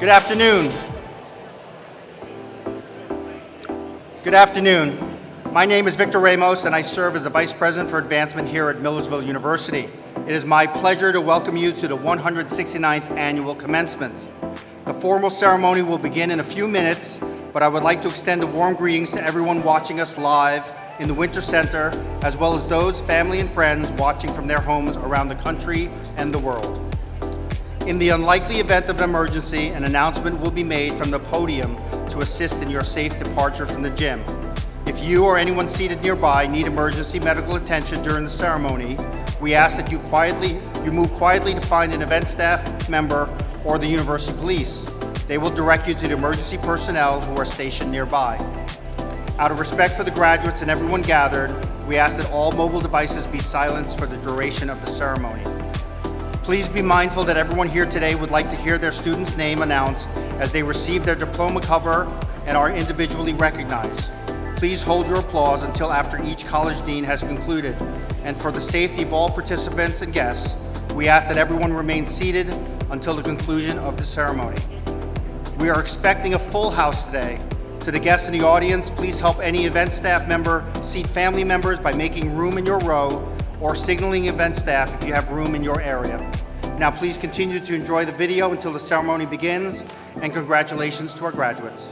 Good afternoon. Good afternoon. My name is Victor Ramos, and I serve as the Vice President for Advancement here at Millersville University. It is my pleasure to welcome you to the 169th Annual Commencement. The formal ceremony will begin in a few minutes, but I would like to extend a warm greetings to everyone watching us live in the Winter Center, as well as those family and friends watching from their homes around the country and the world. In the unlikely event of an emergency, an announcement will be made from the podium to assist in your safe departure from the gym. If you or anyone seated nearby need emergency medical attention during the ceremony, we ask that you move quietly to find an event staff member or the university police. They will direct you to the emergency personnel who are stationed nearby. Out of respect for the graduates and everyone gathered, we ask that all mobile devices be silenced for the duration of the ceremony. Please be mindful that everyone here today would like to hear their student's name announced as they receive their diploma cover and are individually recognized. Please hold your applause until after each college dean has concluded. And for the safety of all participants and guests, we ask that everyone remain seated until the conclusion of the ceremony. We are expecting a full house today. To the guests in the audience, please help any event staff member seat family members by making room in your row or signaling event staff if you have room in your area. Now please continue to enjoy the video until the ceremony begins, and congratulations to our graduates.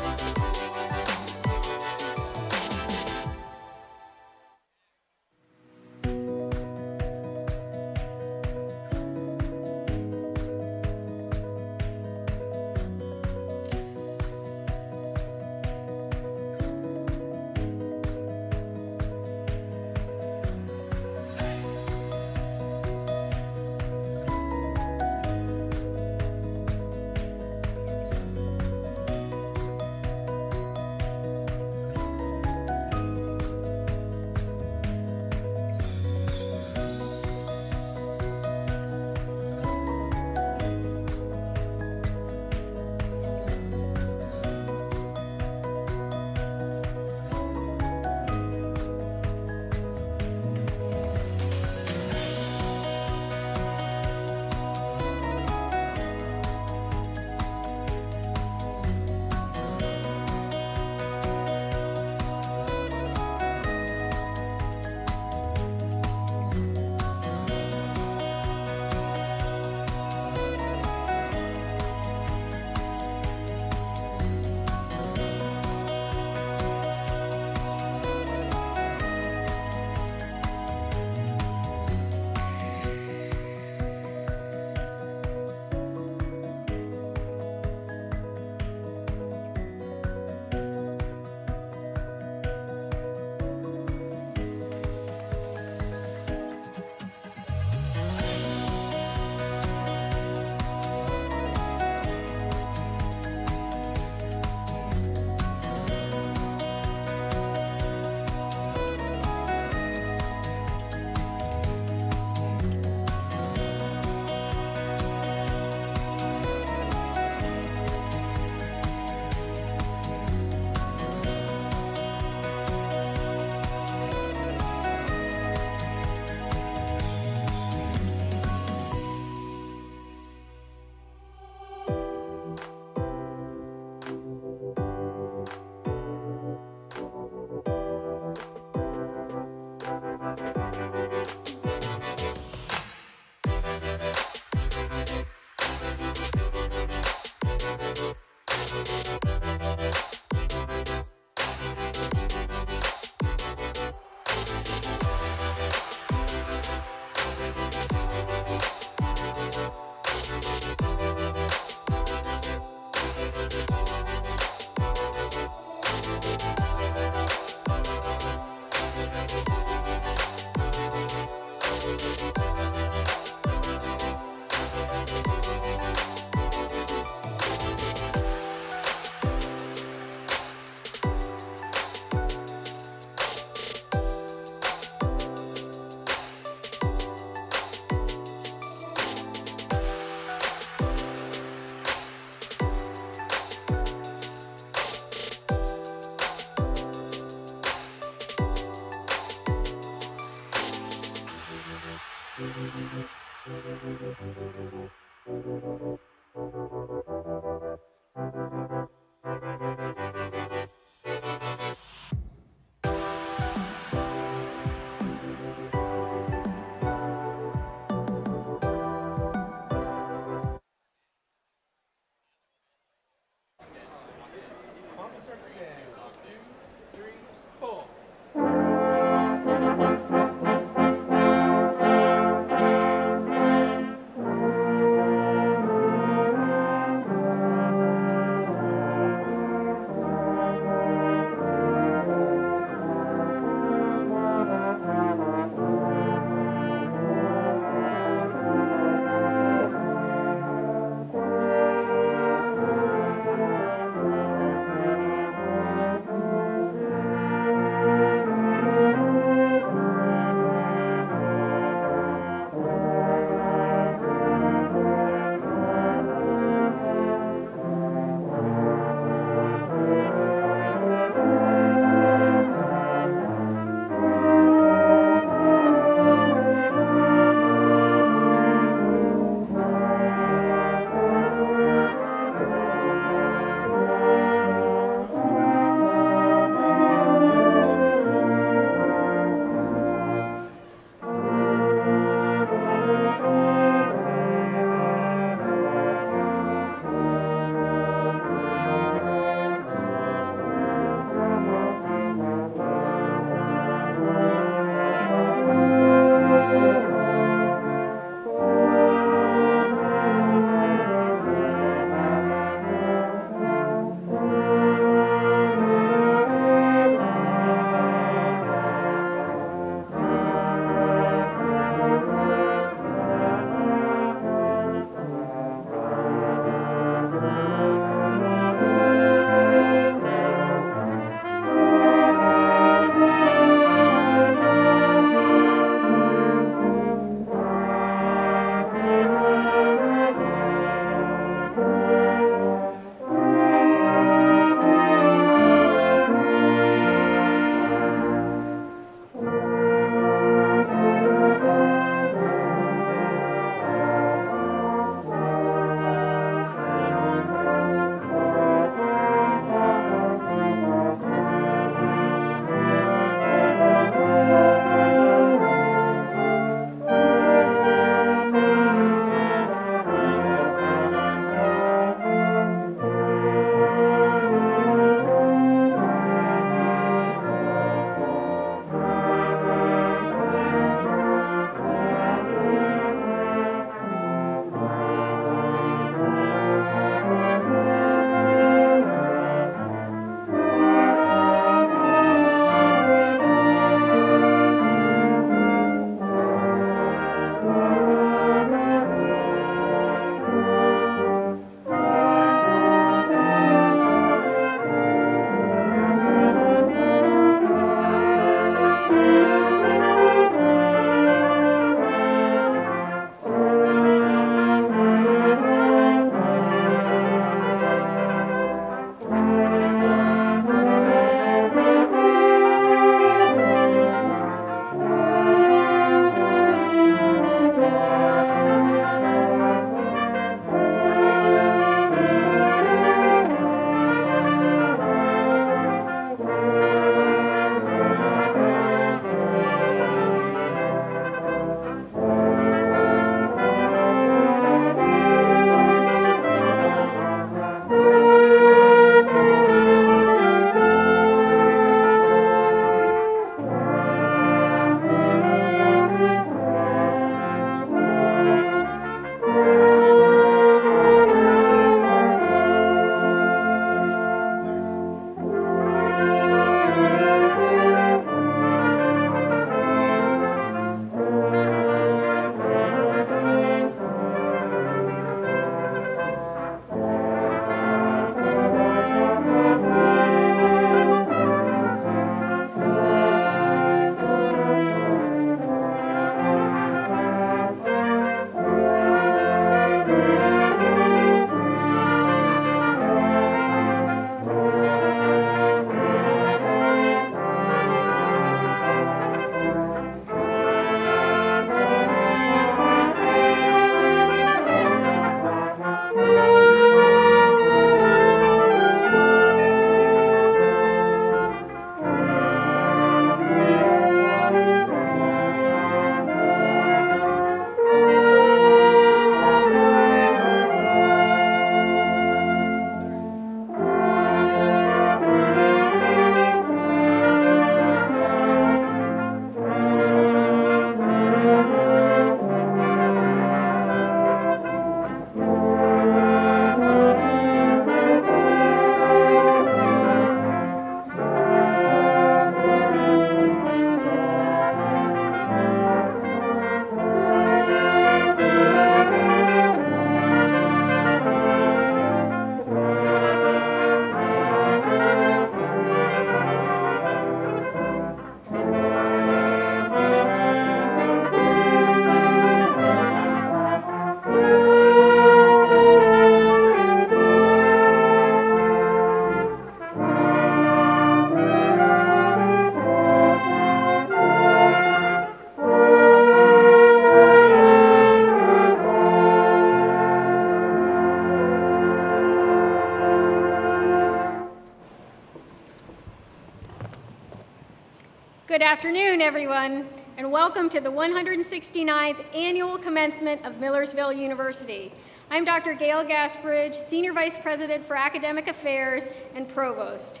Good afternoon, everyone, and welcome to the 169th Annual Commencement of Millersville University. I'm Dr. Gail Gasbridge, Senior Vice President for Academic Affairs and Provost.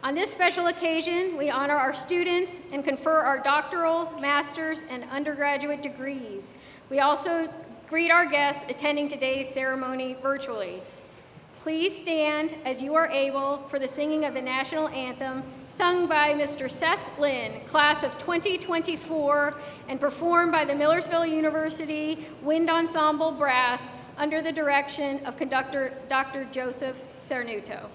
On this special occasion, we honor our students and confer our doctoral, master's, and undergraduate degrees. We also greet our guests attending today's ceremony virtually. Please stand as you are able for the singing of the national anthem sung by Mr. Seth Lynn, class of 2024, and performed by the Millersville University Wind Ensemble Brass under the direction of conductor Dr. Joseph Cernuto.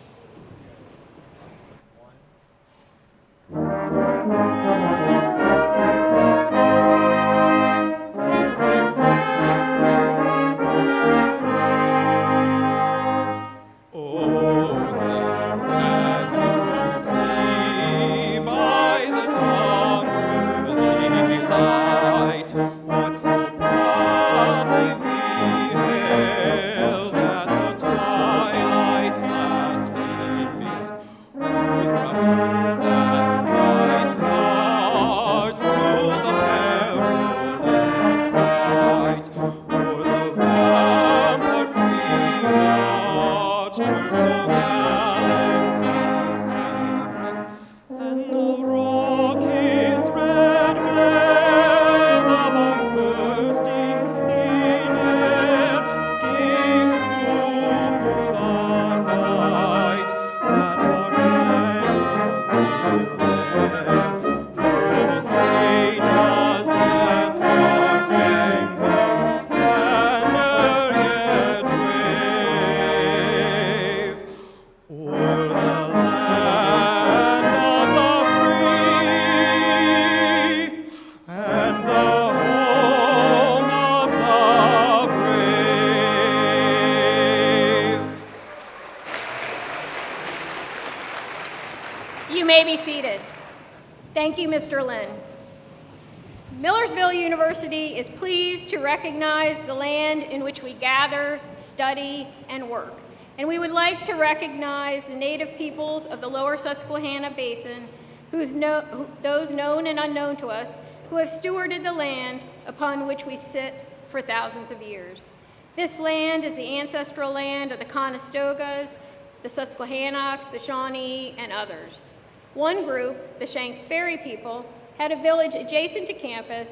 Thank you, Mr. Lynn. Millersville University is pleased to recognize the land in which we gather, study, and work. And we would like to recognize the native peoples of the lower Susquehanna Basin, those known and unknown to us, who have stewarded the land upon which we sit for thousands of years. This land is the ancestral land of the Conestogas, the Susquehannocks, the Shawnee, and others. One group, the Shanks Ferry people, had a village adjacent to campus.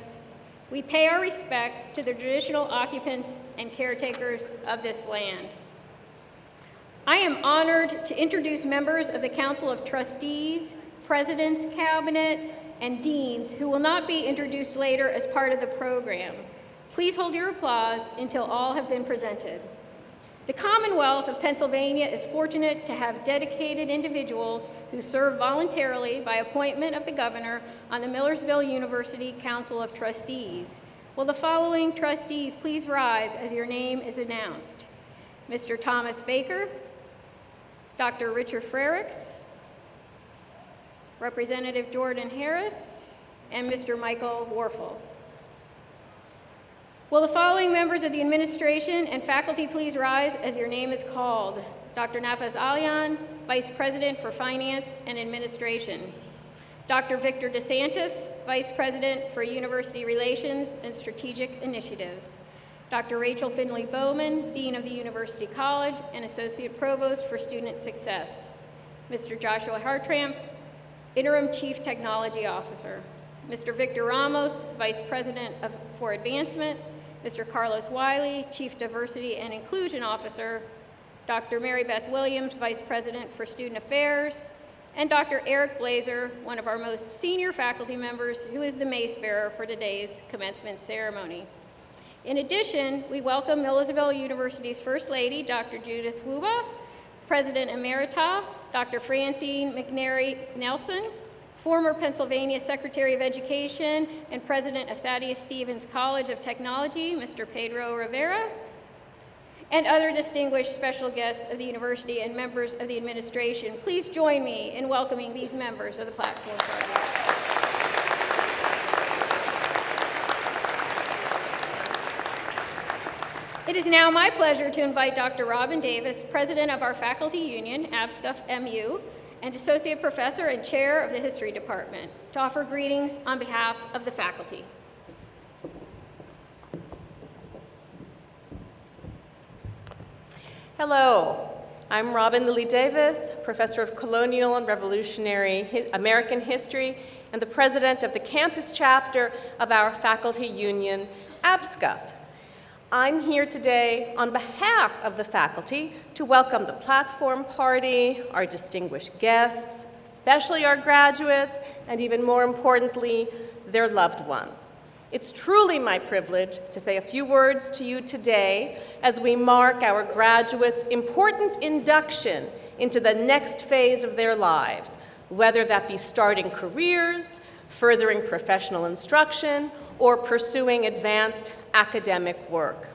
We pay our respects to the traditional occupants and caretakers of this land. I am honored to introduce members of the Council of Trustees, President's Cabinet, and Deans who will not be introduced later as part of the program. Please hold your applause until all have been presented. The Commonwealth of Pennsylvania is fortunate to have dedicated individuals who serve voluntarily by appointment of the governor on the Millersville University Council of Trustees. Will the following trustees please rise as your name is announced? Mr. Thomas Baker, Dr. Richard Frericks, Representative Jordan Harris, and Mr. Michael Warfel. Will the following members of the administration and faculty please rise as your name is called? Dr. Nafaz Alian, Vice President for Finance and Administration. Dr. Victor DeSantis, Vice President for University Relations and Strategic Initiatives. Dr. Rachel Finley Bowman, Dean of the University College and Associate Provost for Student Success. Mr. Joshua Hartramp, Interim Chief Technology Officer. Mr. Victor Ramos, Vice President for Advancement. Mr. Carlos Wiley, Chief Diversity and Inclusion Officer. Dr. Mary Beth Williams, Vice President for Student Affairs. And Dr. Eric Blazer, one of our most senior faculty members, who is the mace bearer for today's commencement ceremony. In addition, we welcome Millersville University's First Lady, Dr. Judith Wuba, President Emerita, Dr. Francine McNary Nelson, former Pennsylvania Secretary of Education and President of Thaddeus Stevens College of Technology, Mr. Pedro Rivera, and other distinguished special guests of the university and members of the administration. Please join me in welcoming these members of the platform party. It is now my pleasure to invite Dr. Robin Davis, President of our Faculty Union, ABSCUF MU, and Associate Professor and Chair of the History Department, to offer greetings on behalf of the faculty. Hello, I'm Robin Lilly Davis, Professor of Colonial and Revolutionary American History and the President of the campus chapter of our faculty union, ABSCUF. I'm here today on behalf of the faculty to welcome the platform party, our distinguished guests, especially our graduates, and even more importantly, their loved ones. It's truly my privilege to say a few words to you today as we mark our graduates' important induction into the next phase of their lives, whether that be starting careers, furthering professional instruction, or pursuing advanced academic work.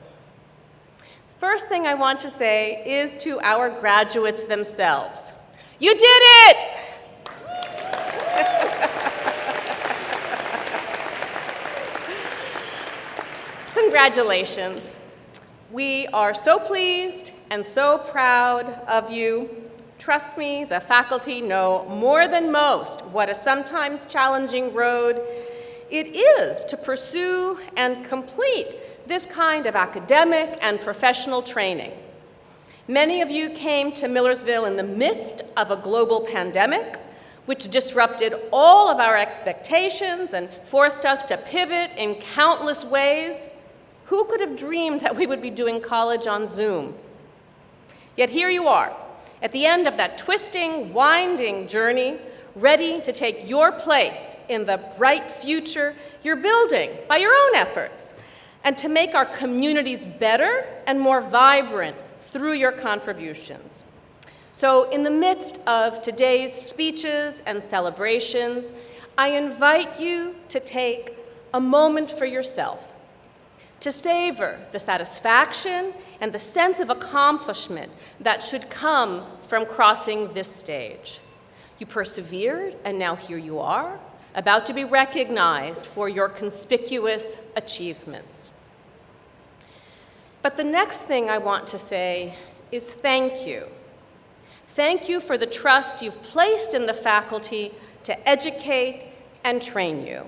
First thing I want to say is to our graduates themselves. You did it! Congratulations. We are so pleased and so proud of you. Trust me, the faculty know more than most what a sometimes challenging road it is to pursue and complete this kind of academic and professional training. Many of you came to Millersville in the midst of a global pandemic, which disrupted all of our expectations and forced us to pivot in countless ways. Who could have dreamed that we would be doing college on Zoom? Yet here you are, at the end of that twisting, winding journey, ready to take your place in the bright future you're building by your own efforts, and to make our communities better and more vibrant through your contributions. So in the midst of today's speeches and celebrations, I invite you to take a moment for yourself, to savor the satisfaction and the sense of accomplishment that should come from crossing this stage. You persevered, and now here you are, about to be recognized for your conspicuous achievements. But the next thing I want to say is thank you. Thank you for the trust you've placed in the faculty to educate and train you.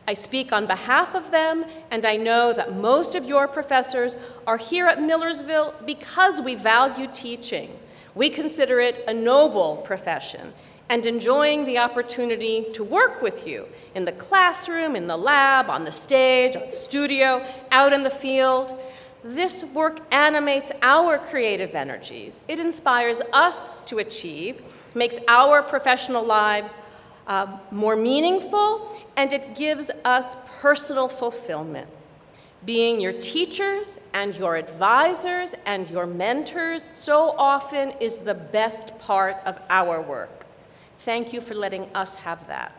I speak on behalf of them, and I know that most of your professors are here at Millersville because we value teaching. We consider it a noble profession, and enjoying the opportunity to work with you in the classroom, in the lab, on the stage, on the studio, out in the field. This work animates our creative energies. It inspires us to achieve, makes our professional lives more meaningful, and it gives us personal fulfillment. Being your teachers and your advisors and your mentors so often is the best part of our work. Thank you for letting us have that.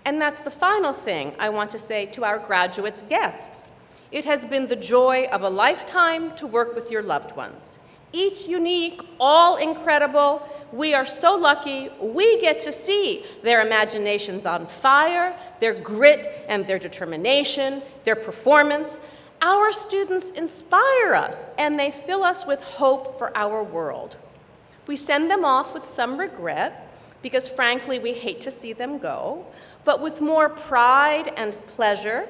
And that's the final thing I want to say to our graduates' guests. It has been the joy of a lifetime to work with your loved ones. Each unique, all incredible. We are so lucky we get to see their imaginations on fire, their grit and their determination, their performance. Our students inspire us, and they fill us with hope for our world. We send them off with some regret, because frankly, we hate to see them go, but with more pride and pleasure,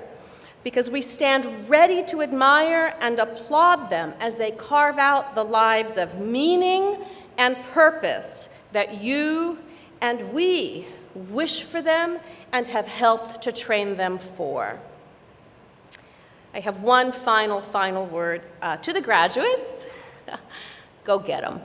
because we stand ready to admire and applaud them as they carve out the lives of meaning and purpose that you and we wish for them and have helped to train them for. I have one final word to the graduates. Go get them.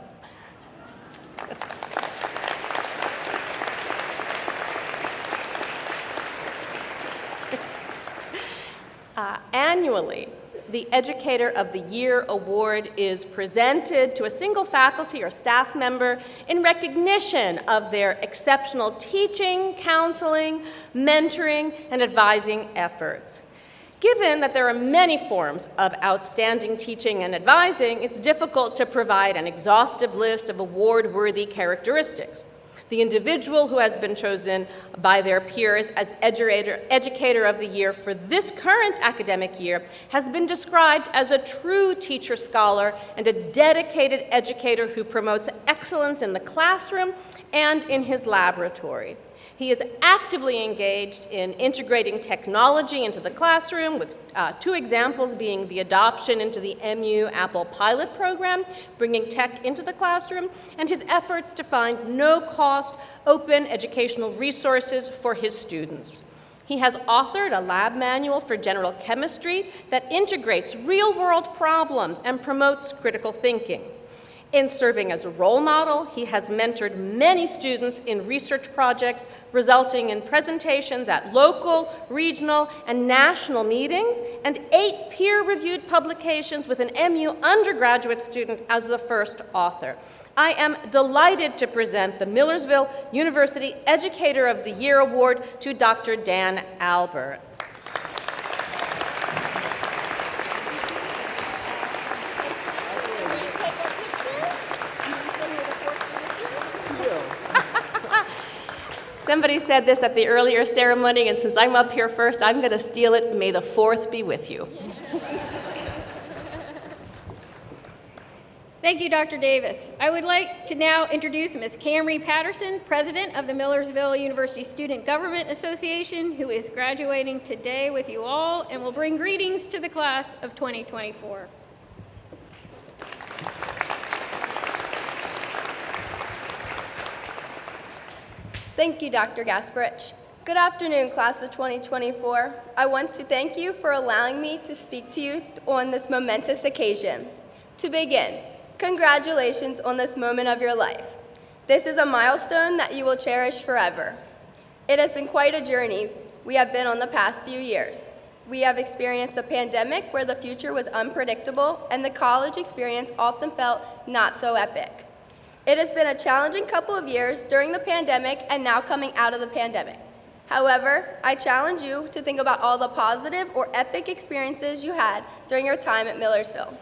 Annually, the Educator of the Year Award is presented to a single faculty or staff member in recognition of their exceptional teaching, counseling, mentoring, and advising efforts. Given that there are many forms of outstanding teaching and advising, it's difficult to provide an exhaustive list of award-worthy characteristics. the individual who has been chosen by their peers as Educator of the Year for this current academic year has been described as a true teacher scholar and a dedicated educator who promotes excellence in the classroom and in his laboratory. He is actively engaged in integrating technology into the classroom, with 2 examples being the adoption into the MU Apple pilot program, bringing tech into the classroom, and his efforts to find no-cost, open educational resources for his students. He has authored a lab manual for general chemistry that integrates real-world problems and promotes critical thinking. In serving as a role model, he has mentored many students in research projects, resulting in presentations at local, regional, and national meetings, and 8 peer-reviewed publications with an MU undergraduate student as the first author. I am delighted to present the Millersville University Educator of the Year Award to Dr. Dan Albert. Somebody said this at the earlier ceremony, and since I'm up here first, I'm going to steal it. May the 4th be with you. Thank you, Dr. Davis. I would like to now introduce Ms. Camry Patterson, President of the Millersville University Student Government Association, who is graduating today with you all and will bring greetings to the class of 2024. Thank you, Dr. Gasparich. Good afternoon, class of 2024. I want to thank you for allowing me to speak to you on this momentous occasion. To begin, congratulations on this moment of your life. This is a milestone that you will cherish forever. It has been quite a journey we have been on the past few years. We have experienced a pandemic where the future was unpredictable and the college experience often felt not so epic. It has been a challenging couple of years during the pandemic and now coming out of the pandemic. However, I challenge you to think about all the positive or epic experiences you had during your time at Millersville.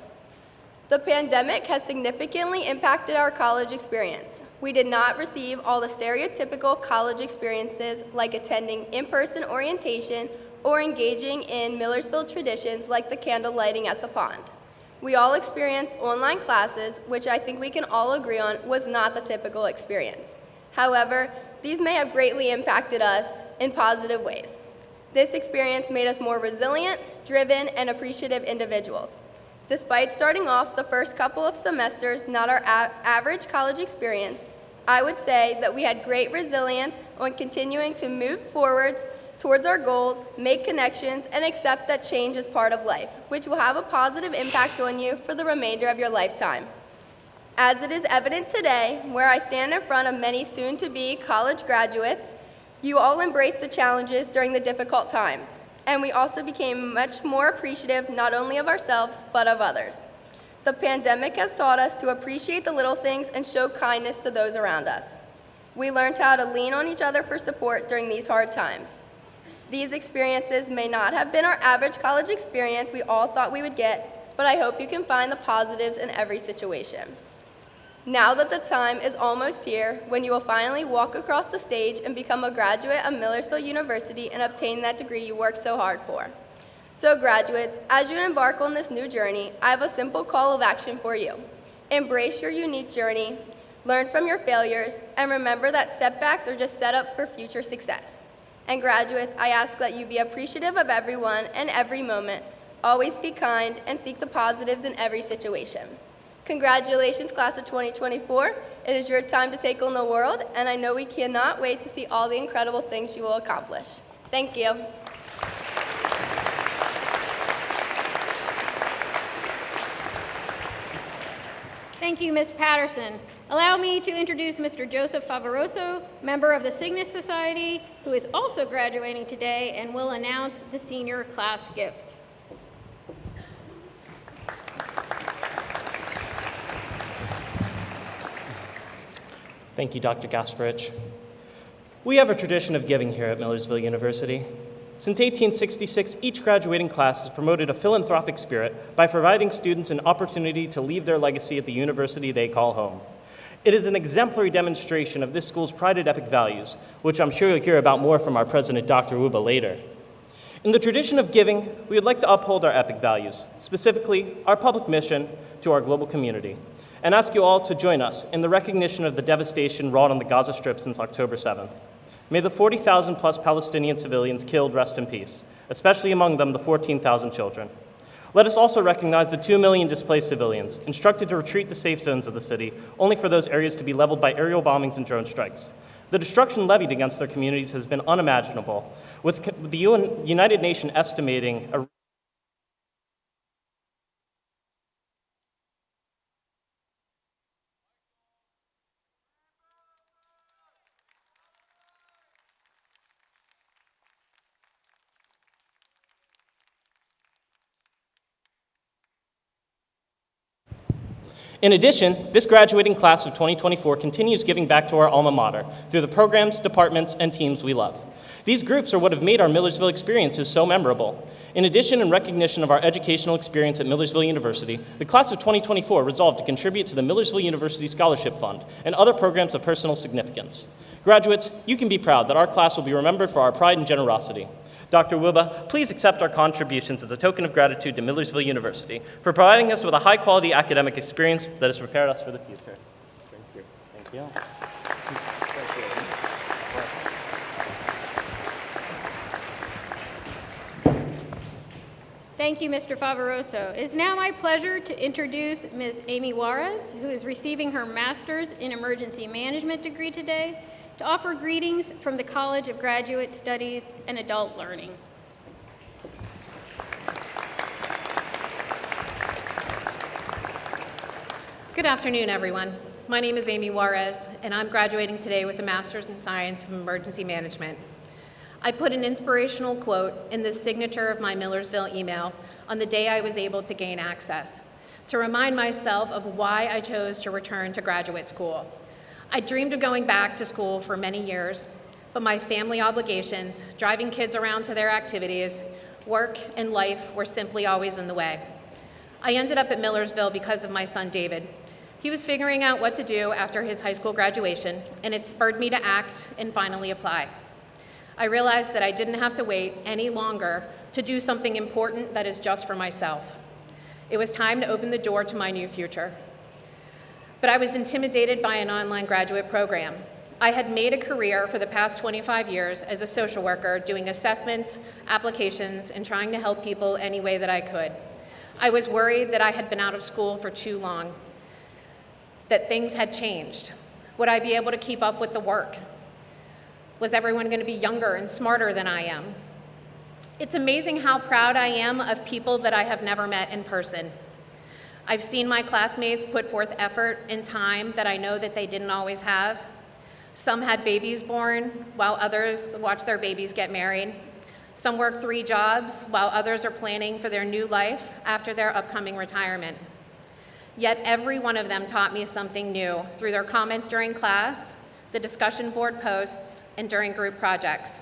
The pandemic has significantly impacted our college experience. We did not receive all the stereotypical college experiences like attending in-person orientation or engaging in Millersville traditions like the candle lighting at the pond. We all experienced online classes, which I think we can all agree on was not the typical experience. However, these may have greatly impacted us in positive ways. This experience made us more resilient, driven, and appreciative individuals. Despite starting off the first couple of semesters not our average college experience, I would say that we had great resilience on continuing to move forwards towards our goals, make connections, and accept that change is part of life, which will have a positive impact on you for the remainder of your lifetime. As it is evident today, where I stand in front of many soon-to-be college graduates, you all embraced the challenges during the difficult times, and we also became much more appreciative not only of ourselves, but of others. The pandemic has taught us to appreciate the little things and show kindness to those around us. We learned how to lean on each other for support during these hard times. These experiences may not have been our average college experience we all thought we would get, but I hope you can find the positives in every situation. Now that the time is almost here when you will finally walk across the stage and become a graduate of Millersville University and obtain that degree you worked so hard for. So graduates, as you embark on this new journey, I have a simple call of action for you. Embrace your unique journey, learn from your failures, and remember that setbacks are just set up for future success. And graduates, I ask that you be appreciative of everyone and every moment. Always be kind and seek the positives in every situation. Congratulations, class of 2024. It is your time to take on the world, and I know we cannot wait to see all the incredible things you will accomplish. Thank you. Thank you, Ms. Patterson. Allow me to introduce Mr. Joseph Favaroso, member of the Cygnus Society, who is also graduating today and will announce the senior class gift. Thank you, Dr. Gasparich. We have a tradition of giving here at Millersville University. Since 1866, each graduating class has promoted a philanthropic spirit by providing students an opportunity to leave their legacy at the university they call home. It is an exemplary demonstration of this school's prided epic values, which I'm sure you'll hear about more from our president, Dr. Wuba, later. In the tradition of giving, we would like to uphold our epic values, specifically our public mission to our global community, and ask you all to join us in the recognition of the devastation wrought on the Gaza Strip since October 7th. May the 40,000 plus Palestinian civilians killed rest in peace, especially among them the 14,000 children. Let us also recognize the 2 million displaced civilians, instructed to retreat to safe zones of the city, only for those areas to be leveled by aerial bombings and drone strikes. The destruction levied against their communities has been unimaginable, with the United Nations estimating a In addition, this graduating class of 2024 continues giving back to our alma mater through the programs, departments, and teams we love. These groups are what have made our Millersville experiences so memorable. In addition, in recognition of our educational experience at Millersville University, the class of 2024 resolved to contribute to the Millersville University Scholarship Fund and other programs of personal significance. Graduates, you can be proud that our class will be remembered for our pride and generosity. Dr. Wuba, please accept our contributions as a token of gratitude to Millersville University for providing us with a high-quality academic experience that has prepared us for the future. Thank you. Thank you. Thank you, Mr. Favaroso. It is now my pleasure to introduce Ms. Amy Juarez, who is receiving her Master's in Emergency Management degree today, to offer greetings from the College of Graduate Studies and Adult Learning. Good afternoon, everyone. My name is Amy Juarez, and I'm graduating today with a Master's in Science of Emergency Management. I put an inspirational quote in the signature of my Millersville email on the day I was able to gain access, to remind myself of why I chose to return to graduate school. I dreamed of going back to school for many years, but my family obligations, driving kids around to their activities, work, and life were simply always in the way. I ended up at Millersville because of my son, David. He was figuring out what to do after his high school graduation, and it spurred me to act and finally apply. I realized that I didn't have to wait any longer to do something important that is just for myself. It was time to open the door to my new future. But I was intimidated by an online graduate program. I had made a career for the past 25 years as a social worker, doing assessments, applications, and trying to help people any way that I could. I was worried that I had been out of school for too long, that things had changed. Would I be able to keep up with the work? Was everyone going to be younger and smarter than I am? It's amazing how proud I am of people that I have never met in person. I've seen my classmates put forth effort and time that I know that they didn't always have. Some had babies born, while others watched their babies get married. Some work 3 jobs, while others are planning for their new life after their upcoming retirement. Yet every one of them taught me something new through their comments during class, the discussion board posts, and during group projects.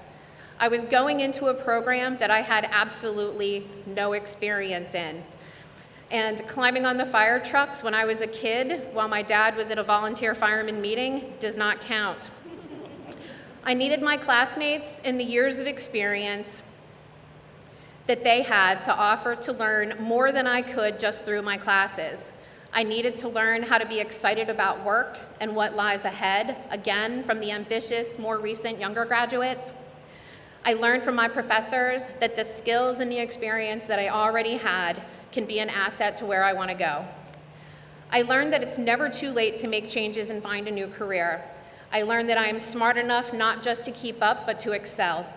I was going into a program that I had absolutely no experience in. And climbing on the fire trucks when I was a kid while my dad was at a volunteer fireman meeting does not count. I needed my classmates and the years of experience that they had to offer to learn more than I could just through my classes. I needed to learn how to be excited about work and what lies ahead, again, from the ambitious, more recent younger graduates. I learned from my professors that the skills and the experience that I already had can be an asset to where I want to go. I learned that it's never too late to make changes and find a new career. I learned that I am smart enough not just to keep up, but to excel.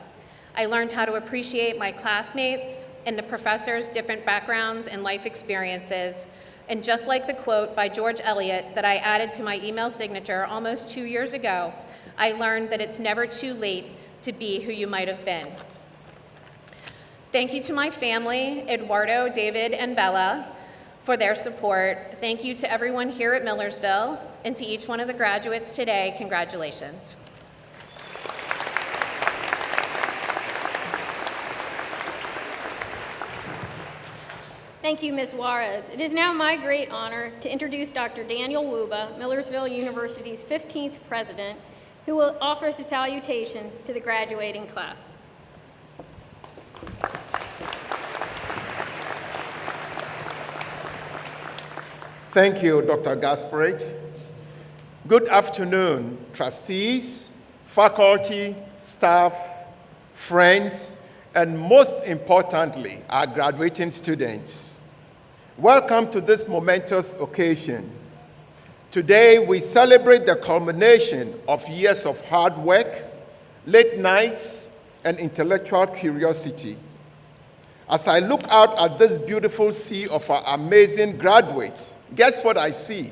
I learned how to appreciate my classmates and the professors' different backgrounds and life experiences. And just like the quote by George Eliot that I added to my email signature almost 2 years ago, I learned that it's never too late to be who you might have been. Thank you to my family, Eduardo, David, and Bella, for their support. Thank you to everyone here at Millersville, and to each one of the graduates today, congratulations. Thank you, Ms. Juarez. It is now my great honor to introduce Dr. Daniel Wuba, Millersville University's 15th president, who will offer us a salutation to the graduating class. Thank you, Dr. Gasparich. Good afternoon, trustees, faculty, staff, friends, and most importantly, our graduating students. Welcome to this momentous occasion. Today, we celebrate the culmination of years of hard work, late nights, and intellectual curiosity. As I look out at this beautiful sea of our amazing graduates, guess what I see?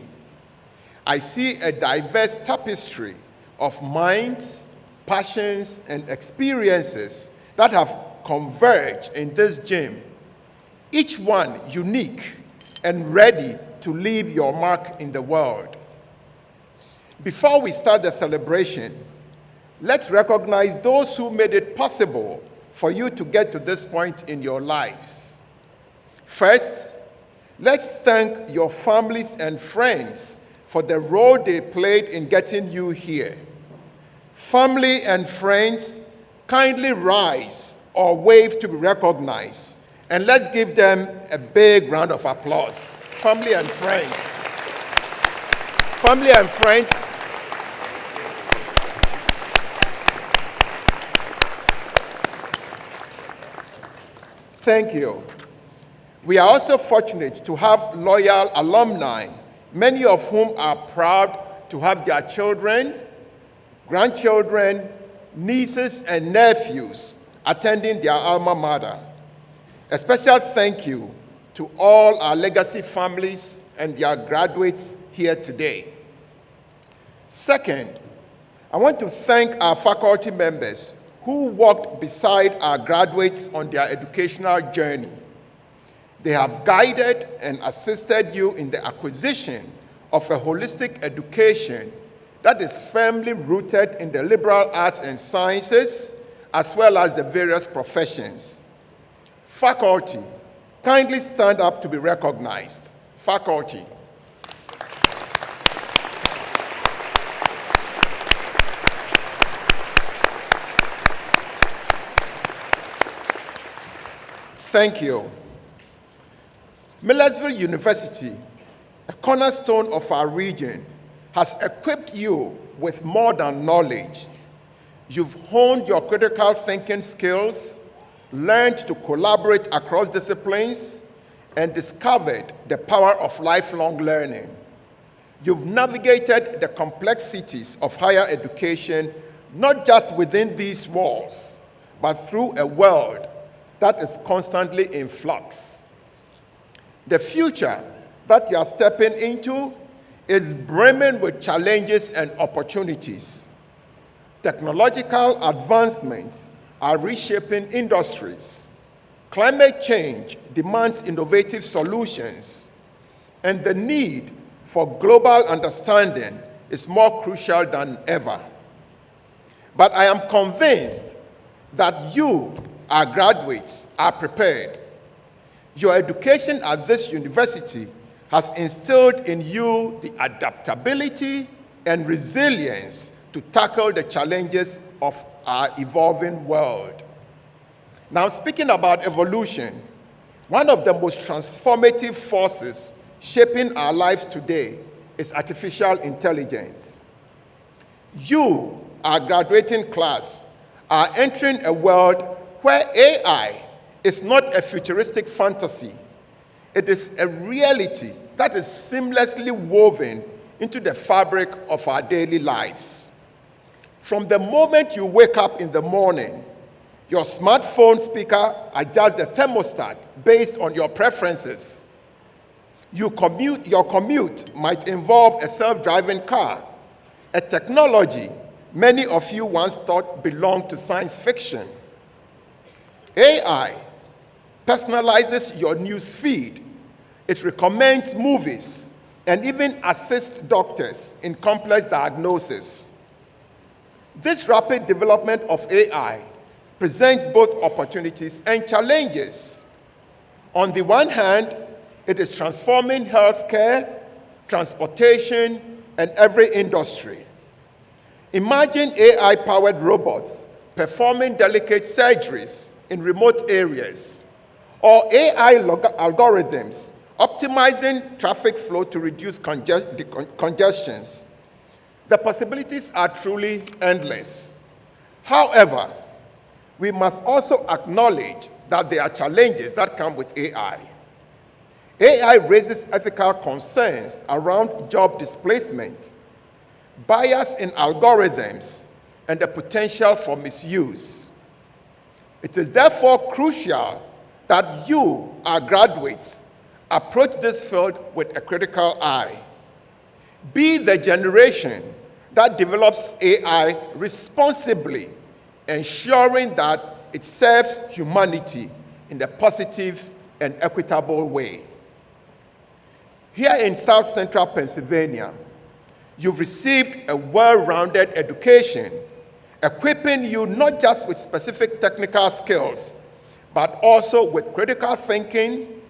I see a diverse tapestry of minds, passions, and experiences that have converged in this gym, each one unique and ready to leave your mark in the world. Before we start the celebration, let's recognize those who made it possible for you to get to this point in your lives. First, let's thank your families and friends for the role they played in getting you here. Family and friends, kindly rise or wave to be recognized. And let's give them a big round of applause. Family and friends. Family and friends. Thank you. We are also fortunate to have loyal alumni, many of whom are proud to have their children, grandchildren, nieces, and nephews attending their alma mater. A special thank you to all our legacy families and their graduates here today. Second, I want to thank our faculty members who walked beside our graduates on their educational journey. They have guided and assisted you in the acquisition of a holistic education that is firmly rooted in the liberal arts and sciences, as well as the various professions. Faculty, kindly stand up to be recognized. Faculty. Thank you. Millersville University, a cornerstone of our region, has equipped you with more than knowledge. You've honed your critical thinking skills, learned to collaborate across disciplines, and discovered the power of lifelong learning. You've navigated the complexities of higher education, not just within these walls, but through a world that is constantly in flux. The future that you are stepping into is brimming with challenges and opportunities. Technological advancements are reshaping industries. Climate change demands innovative solutions, and the need for global understanding is more crucial than ever. But I am convinced that you, our graduates, are prepared. Your education at this university has instilled in you the adaptability and resilience to tackle the challenges of our evolving world. Now, speaking about evolution, one of the most transformative forces shaping our lives today is artificial intelligence. You, our graduating class, are entering a world where AI is not a futuristic fantasy. It is a reality that is seamlessly woven into the fabric of our daily lives. From the moment you wake up in the morning, your smartphone speaker adjusts the thermostat based on your preferences. Your commute might involve a self-driving car, a technology many of you once thought belonged to science fiction. AI personalizes your news feed. It recommends movies and even assists doctors in complex diagnosis. This rapid development of AI presents both opportunities and challenges. On the one hand, it is transforming healthcare, transportation, and every industry. Imagine AI-powered robots performing delicate surgeries in remote areas, or AI algorithms optimizing traffic flow to reduce congestions. The possibilities are truly endless. However, we must also acknowledge that there are challenges that come with AI. AI raises ethical concerns around job displacement, bias in algorithms, and the potential for misuse. It is therefore crucial that you, our graduates, approach this field with a critical eye. Be the generation that develops AI responsibly, ensuring that it serves humanity in a positive and equitable way. Here in South Central Pennsylvania, you've received a well-rounded education, equipping you not just with specific technical skills, but also with critical thinking,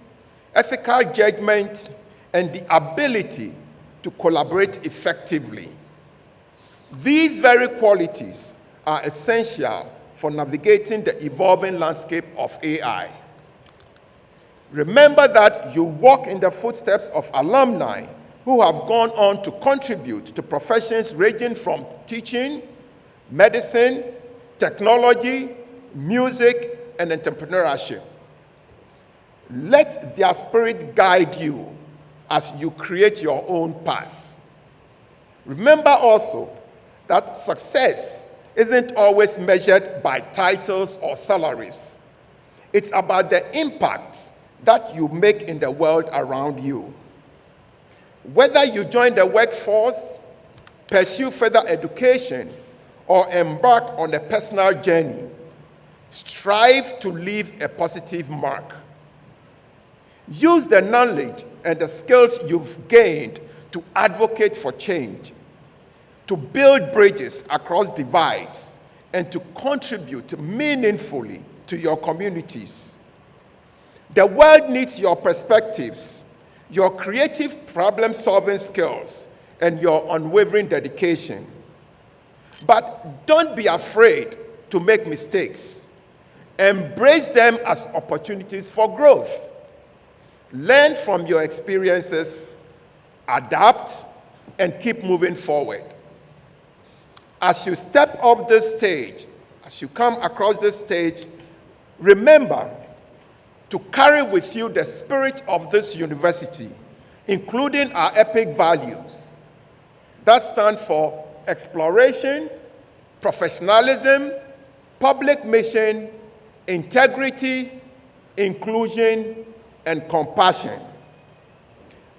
ethical judgment, and the ability to collaborate effectively. These very qualities are essential for navigating the evolving landscape of AI. Remember that you walk in the footsteps of alumni who have gone on to contribute to professions ranging from teaching, medicine, technology, music, and entrepreneurship. Let their spirit guide you as you create your own path. Remember also that success isn't always measured by titles or salaries. It's about the impact that you make in the world around you. Whether you join the workforce, pursue further education, or embark on a personal journey, strive to leave a positive mark. Use the knowledge and the skills you've gained to advocate for change, to build bridges across divides, and to contribute meaningfully to your communities. The world needs your perspectives, your creative problem-solving skills, and your unwavering dedication. But don't be afraid to make mistakes. Embrace them as opportunities for growth. Learn from your experiences, adapt, and keep moving forward. As you step off this stage, as you come across this stage, remember to carry with you the spirit of this university, including our epic values that stand for exploration, professionalism, public mission, integrity, inclusion, and compassion.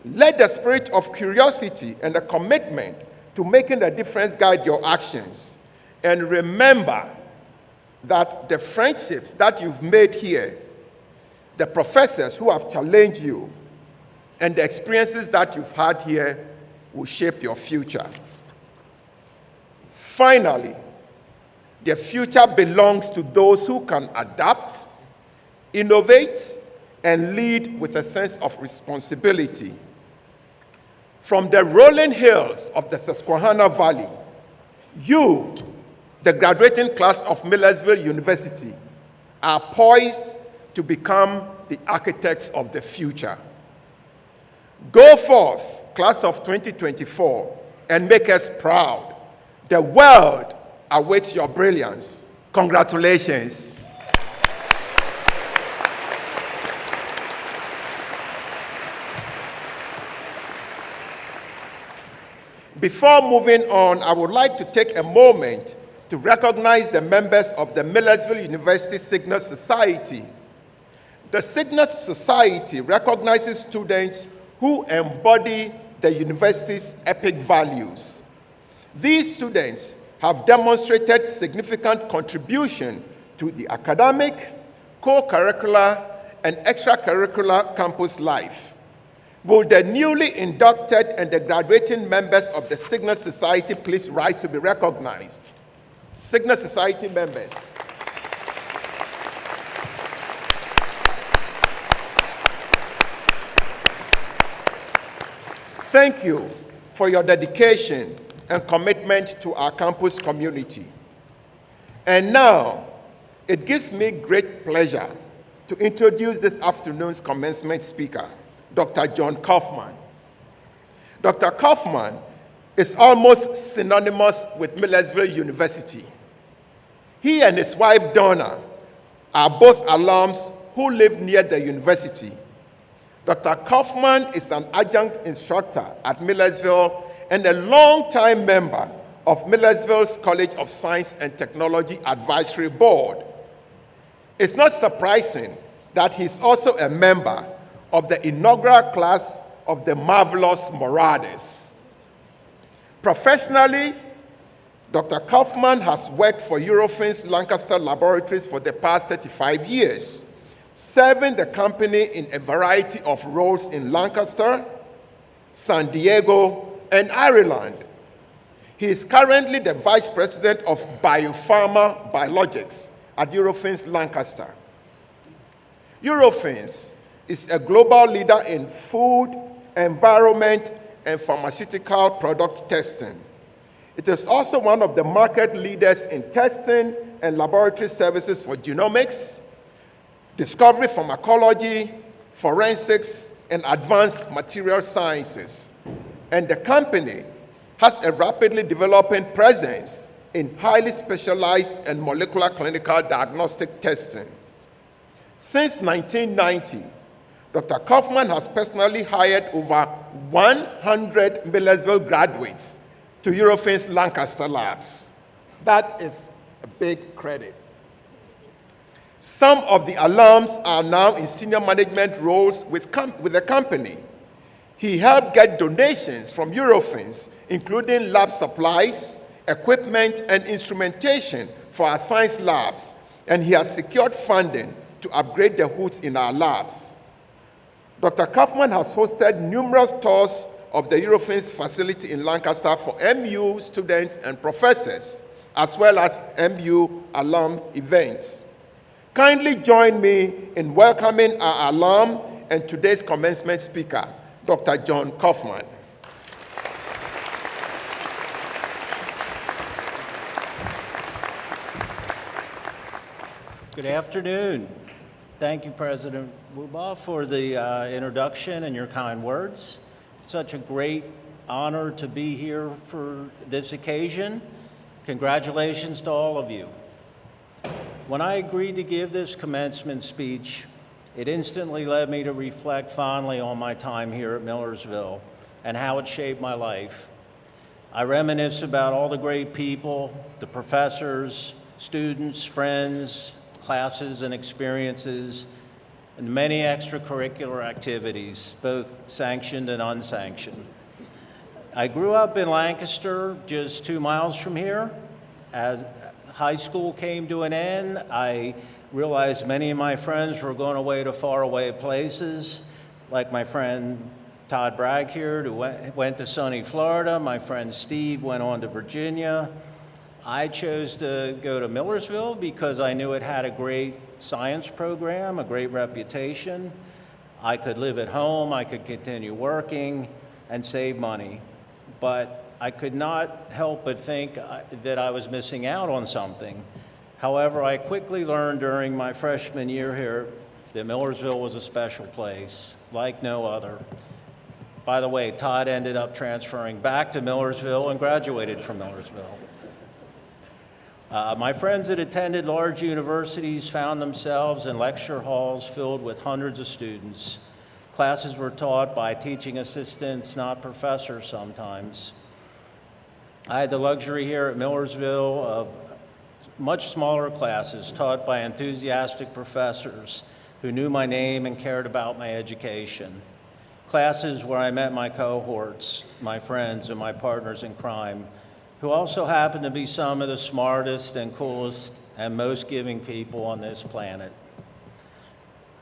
Let the spirit of curiosity and the commitment to making a difference guide your actions. And remember that the friendships that you've made here, the professors who have challenged you, and the experiences that you've had here will shape your future. Finally, the future belongs to those who can adapt, innovate, and lead with a sense of responsibility. From the rolling hills of the Susquehanna Valley, you, the graduating class of Millersville University, are poised to become the architects of the future. Go forth, class of 2024, and make us proud. The world awaits your brilliance. Congratulations. Before moving on, I would like to take a moment to recognize the members of the Millersville University Cygnus Society. The Cygnus Society recognizes students who embody the university's epic values. These students have demonstrated significant contribution to the academic, co-curricular, and extracurricular campus life. Will the newly inducted and the graduating members of the Cygnus Society please rise to be recognized? Cygnus Society members. Thank you for your dedication and commitment to our campus community. And now, it gives me great pleasure to introduce this afternoon's commencement speaker, Dr. John Kaufman. Dr. Kaufman is almost synonymous with Millersville University. He and his wife, Donna, are both alums who live near the university. Dr. Kaufman is an adjunct instructor at Millersville and a longtime member of Millersville's College of Science and Technology Advisory Board. It's not surprising that he's also a member of the inaugural class of the marvelous Morades. Professionally, Dr. Kaufman has worked for Eurofins Lancaster Laboratories for the past 35 years, serving the company in a variety of roles in Lancaster, San Diego, and Ireland. He is currently the Vice President of Biopharma Biologics at Eurofins Lancaster. Eurofins is a global leader in food, environment, and pharmaceutical product testing. It is also one of the market leaders in testing and laboratory services for genomics, discovery pharmacology, forensics, and advanced material sciences. And the company has a rapidly developing presence in highly specialized and molecular clinical diagnostic testing. Since 1990, Dr. Kaufman has personally hired over 100 Millersville graduates to Eurofins Lancaster labs. That is a big credit. Some of the alums are now in senior management roles with the company. He helped get donations from Eurofins, including lab supplies, equipment, and instrumentation for our science labs, and he has secured funding to upgrade the hoods in our labs. Dr. Kaufman has hosted numerous tours of the Eurofins facility in Lancaster for MU students and professors, as well as MU alum events. Kindly join me in welcoming our alum and today's commencement speaker, Dr. John Kaufman. Good afternoon. Thank you, President Wuba, for the introduction and your kind words. Such a great honor to be here for this occasion. Congratulations to all of you. When I agreed to give this commencement speech, it instantly led me to reflect fondly on my time here at Millersville and how it shaped my life. I reminisce about all the great people, the professors, students, friends, classes and experiences, and many extracurricular activities, both sanctioned and unsanctioned. I grew up in Lancaster, just 2 miles from here. As high school came to an end, I realized many of my friends were going away to faraway places, like my friend Todd Bragg here, who went to sunny Florida. My friend Steve went on to Virginia. I chose to go to Millersville because I knew it had a great science program, a great reputation. I could live at home, I could continue working and save money. But I could not help but think that I was missing out on something. However, I quickly learned during my freshman year here that Millersville was a special place, like no other. By the way, Todd ended up transferring back to Millersville and graduated from Millersville. My friends that attended large universities found themselves in lecture halls filled with hundreds of students. Classes were taught by teaching assistants, not professors sometimes. I had the luxury here at Millersville of much smaller classes taught by enthusiastic professors who knew my name and cared about my education. Classes where I met my cohorts, my friends, and my partners in crime, who also happen to be some of the smartest and coolest and most giving people on this planet.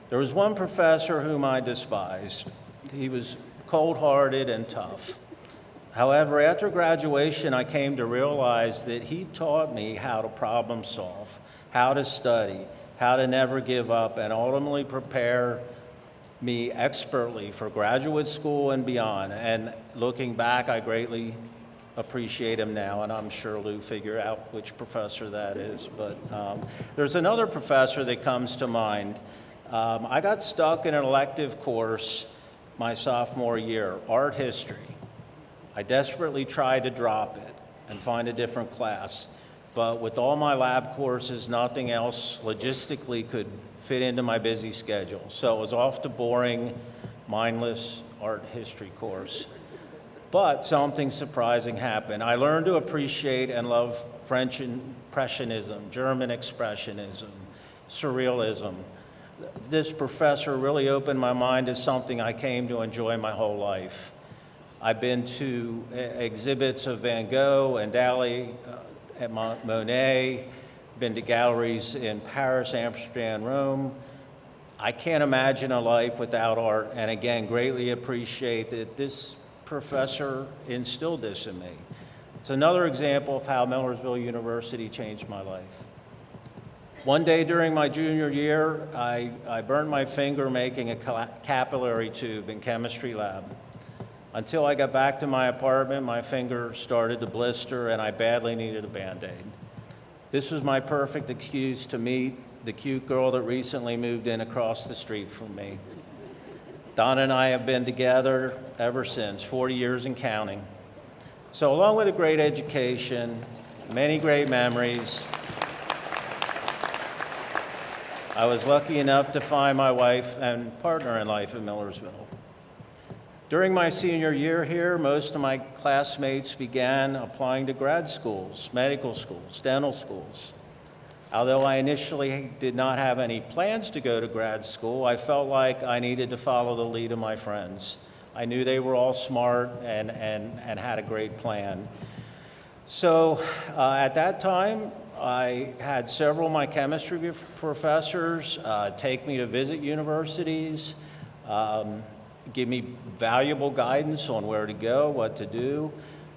There was one professor whom I despised. He was cold-hearted and tough. However, after graduation, I came to realize that he taught me how to problem solve, how to study, how to never give up, and ultimately prepare me expertly for graduate school and beyond. And looking back, I greatly appreciate him now, and I'm sure Lou figure out which professor that is. But there's another professor that comes to mind. I got stuck in an elective course my sophomore year, art history. I desperately tried to drop it and find a different class, but with all my lab courses, nothing else logistically could fit into my busy schedule. So it was off to boring, mindless art history course. But something surprising happened. I learned to appreciate and love French Impressionism, German Expressionism, Surrealism. This professor really opened my mind to something I came to enjoy my whole life. I've been to exhibits of Van Gogh and Dali, at Monet, been to galleries in Paris, Amsterdam, Rome. I can't imagine a life without art, and again, greatly appreciate that this professor instilled this in me. It's another example of how Millersville University changed my life. One day during my junior year, I burned my finger making a capillary tube in chemistry lab. Until I got back to my apartment, my finger started to blister and I badly needed a Band-Aid. This was my perfect excuse to meet the cute girl that recently moved in across the street from me. Donna and I have been together ever since, 40 years and counting. So along with a great education, many great memories, I was lucky enough to find my wife and partner in life in Millersville. During my senior year here, most of my classmates began applying to grad schools, medical schools, dental schools. Although I initially did not have any plans to go to grad school, I felt like I needed to follow the lead of my friends. I knew they were all smart and had a great plan. So at that time, I had several of my chemistry professors take me to visit universities, give me valuable guidance on where to go, what to do.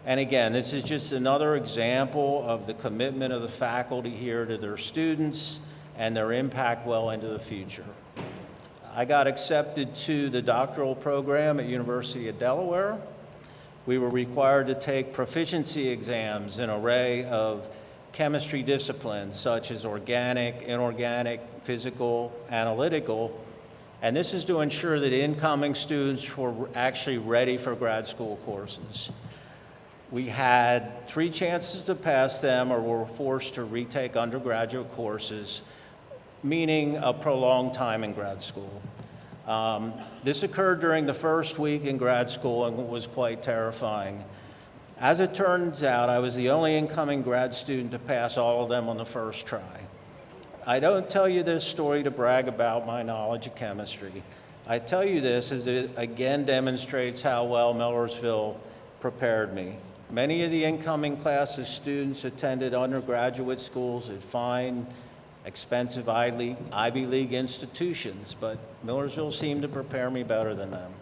And again, this is just another example of the commitment of the faculty here to their students and their impact well into the future. I got accepted to the doctoral program at University of Delaware. We were required to take proficiency exams in an array of chemistry disciplines such as organic, inorganic, physical, analytical. And this is to ensure that incoming students were actually ready for grad school courses. We had 3 chances to pass them or were forced to retake undergraduate courses, meaning a prolonged time in grad school. This occurred during the first week in grad school and was quite terrifying. As it turns out, I was the only incoming grad student to pass all of them on the first try. I don't tell you this story to brag about my knowledge of chemistry. I tell you this as it again demonstrates how well Millersville prepared me. Many of the incoming class of students attended undergraduate schools at fine, expensive Ivy League institutions, but Millersville seemed to prepare me better than them.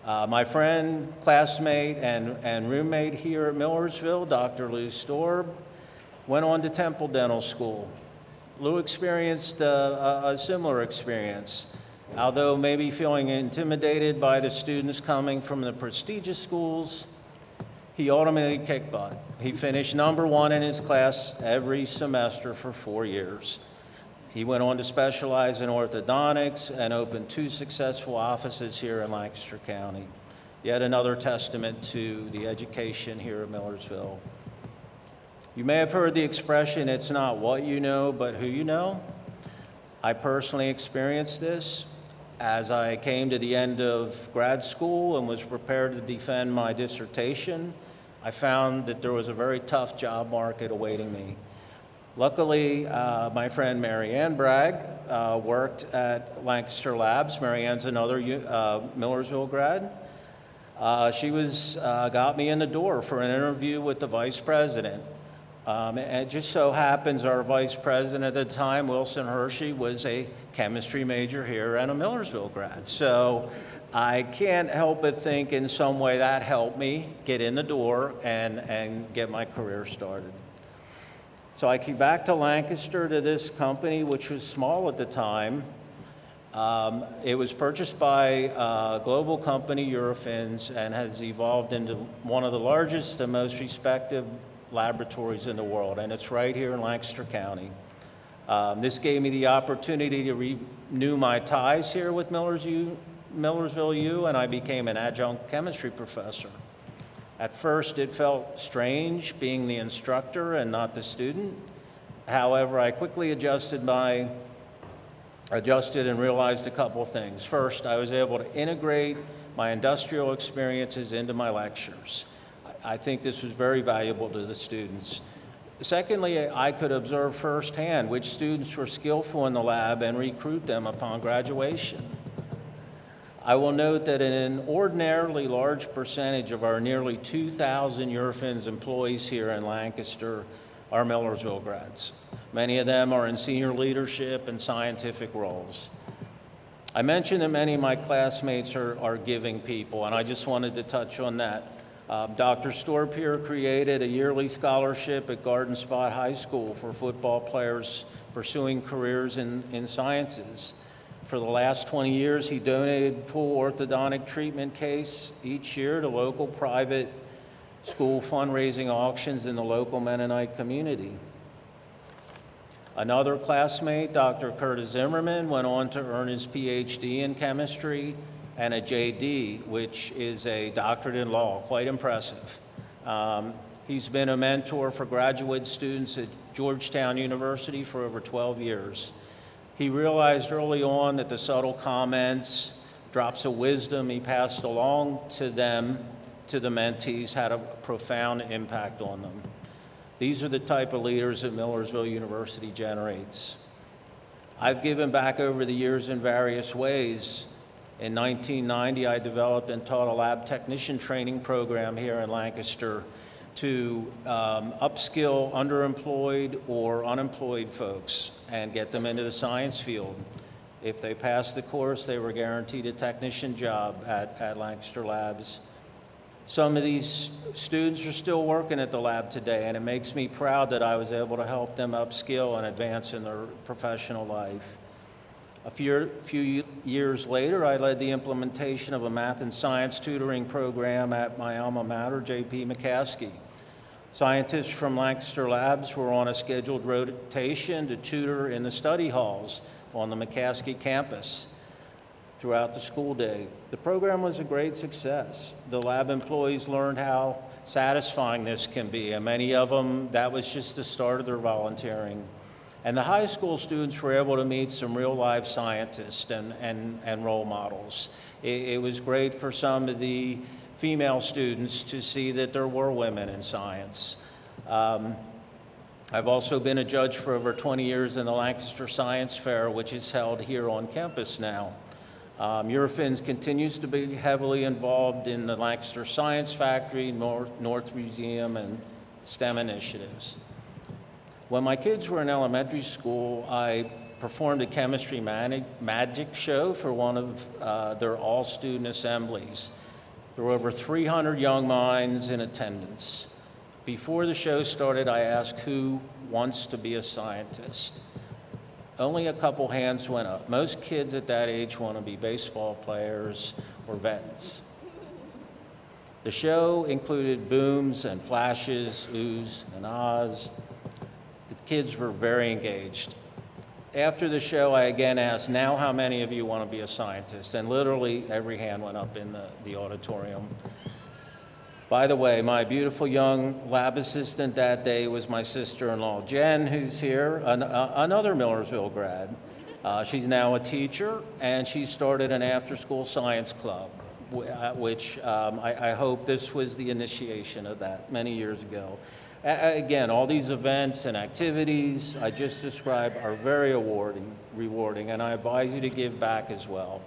My friend, classmate, and roommate here at Millersville, Dr. Lou Storb, went on to Temple Dental School. Lou experienced a similar experience. Although maybe feeling intimidated by the students coming from the prestigious schools, he ultimately kicked butt. He finished #1 in his class every semester for 4 years. He went on to specialize in orthodontics and opened 2 successful offices here in Lancaster County. Yet another testament to the education here at Millersville. You may have heard the expression, it's not what you know, but who you know. I personally experienced this as I came to the end of grad school and was prepared to defend my dissertation. I found that there was a very tough job market awaiting me. Luckily, my friend Mary Ann Bragg worked at Lancaster Labs. Mary Ann's another Millersville grad. She got me in the door for an interview with the vice president. And it just so happens our vice president at the time, Wilson Hershey, was a chemistry major here and a Millersville grad. So I can't help but think in some way that helped me get in the door and get my career started. So I came back to Lancaster to this company, which was small at the time. It was purchased by a global company, Eurofins, and has evolved into one of the largest and most respected laboratories in the world, and it's right here in Lancaster County. This gave me the opportunity to renew my ties here with Millersville U, and I became an adjunct chemistry professor. At first, it felt strange being the instructor and not the student. However, I quickly adjusted and realized a couple of things. First, I was able to integrate my industrial experiences into my lectures. I think this was very valuable to the students. Secondly, I could observe firsthand which students were skillful in the lab and recruit them upon graduation. I will note that an ordinarily large percentage of our nearly 2,000 Eurofins employees here in Lancaster are Millersville grads. Many of them are in senior leadership and scientific roles. I mentioned that many of my classmates are giving people, and I just wanted to touch on that. Dr. Storp here created a yearly scholarship at Garden Spot High School for football players pursuing careers in sciences. For the last 20 years, he donated full orthodontic treatment case each year to local private school fundraising auctions in the local Mennonite community. Another classmate, Dr. Curtis Zimmerman, went on to earn his PhD in chemistry and a JD, which is a doctorate in law, quite impressive. He's been a mentor for graduate students at Georgetown University for over 12 years. He realized early on that the subtle comments, drops of wisdom he passed along to them, to the mentees, had a profound impact on them. These are the type of leaders that Millersville University generates. I've given back over the years in various ways. In 1990, I developed and taught a lab technician training program here in Lancaster to upskill underemployed or unemployed folks and get them into the science field. If they passed the course, they were guaranteed a technician job at Lancaster Labs. Some of these students are still working at the lab today, and it makes me proud that I was able to help them upskill and advance in their professional life. A few years later, I led the implementation of a math and science tutoring program at my alma mater, J.P. McCaskey. Scientists from Lancaster Labs were on a scheduled rotation to tutor in the study halls on the McCaskey campus throughout the school day. The program was a great success. The lab employees learned how satisfying this can be, and many of them, that was just the start of their volunteering. And the high school students were able to meet some real life scientists and role models. It was great for some of the female students to see that there were women in science. I've also been a judge for over 20 years in the Lancaster Science Fair, which is held here on campus now. Eurofins continues to be heavily involved in the Lancaster Science Factory, North Museum, and STEM initiatives. When my kids were in elementary school, I performed a chemistry magic show for one of their all-student assemblies. There were over 300 young minds in attendance. Before the show started, I asked who wants to be a scientist. Only a couple hands went up. Most kids at that age want to be baseball players or vets. The show included booms and flashes, oohs and ahs. The kids were very engaged. After the show, I again asked, now how many of you want to be a scientist? And literally every hand went up in the auditorium. By the way, my beautiful young lab assistant that day was my sister-in-law, Jen, who's here, another Millersville grad. She's now a teacher, and she started an after-school science club, which I hope this was the initiation of that many years ago. Again, all these events and activities I just described are very rewarding, and I advise you to give back as well.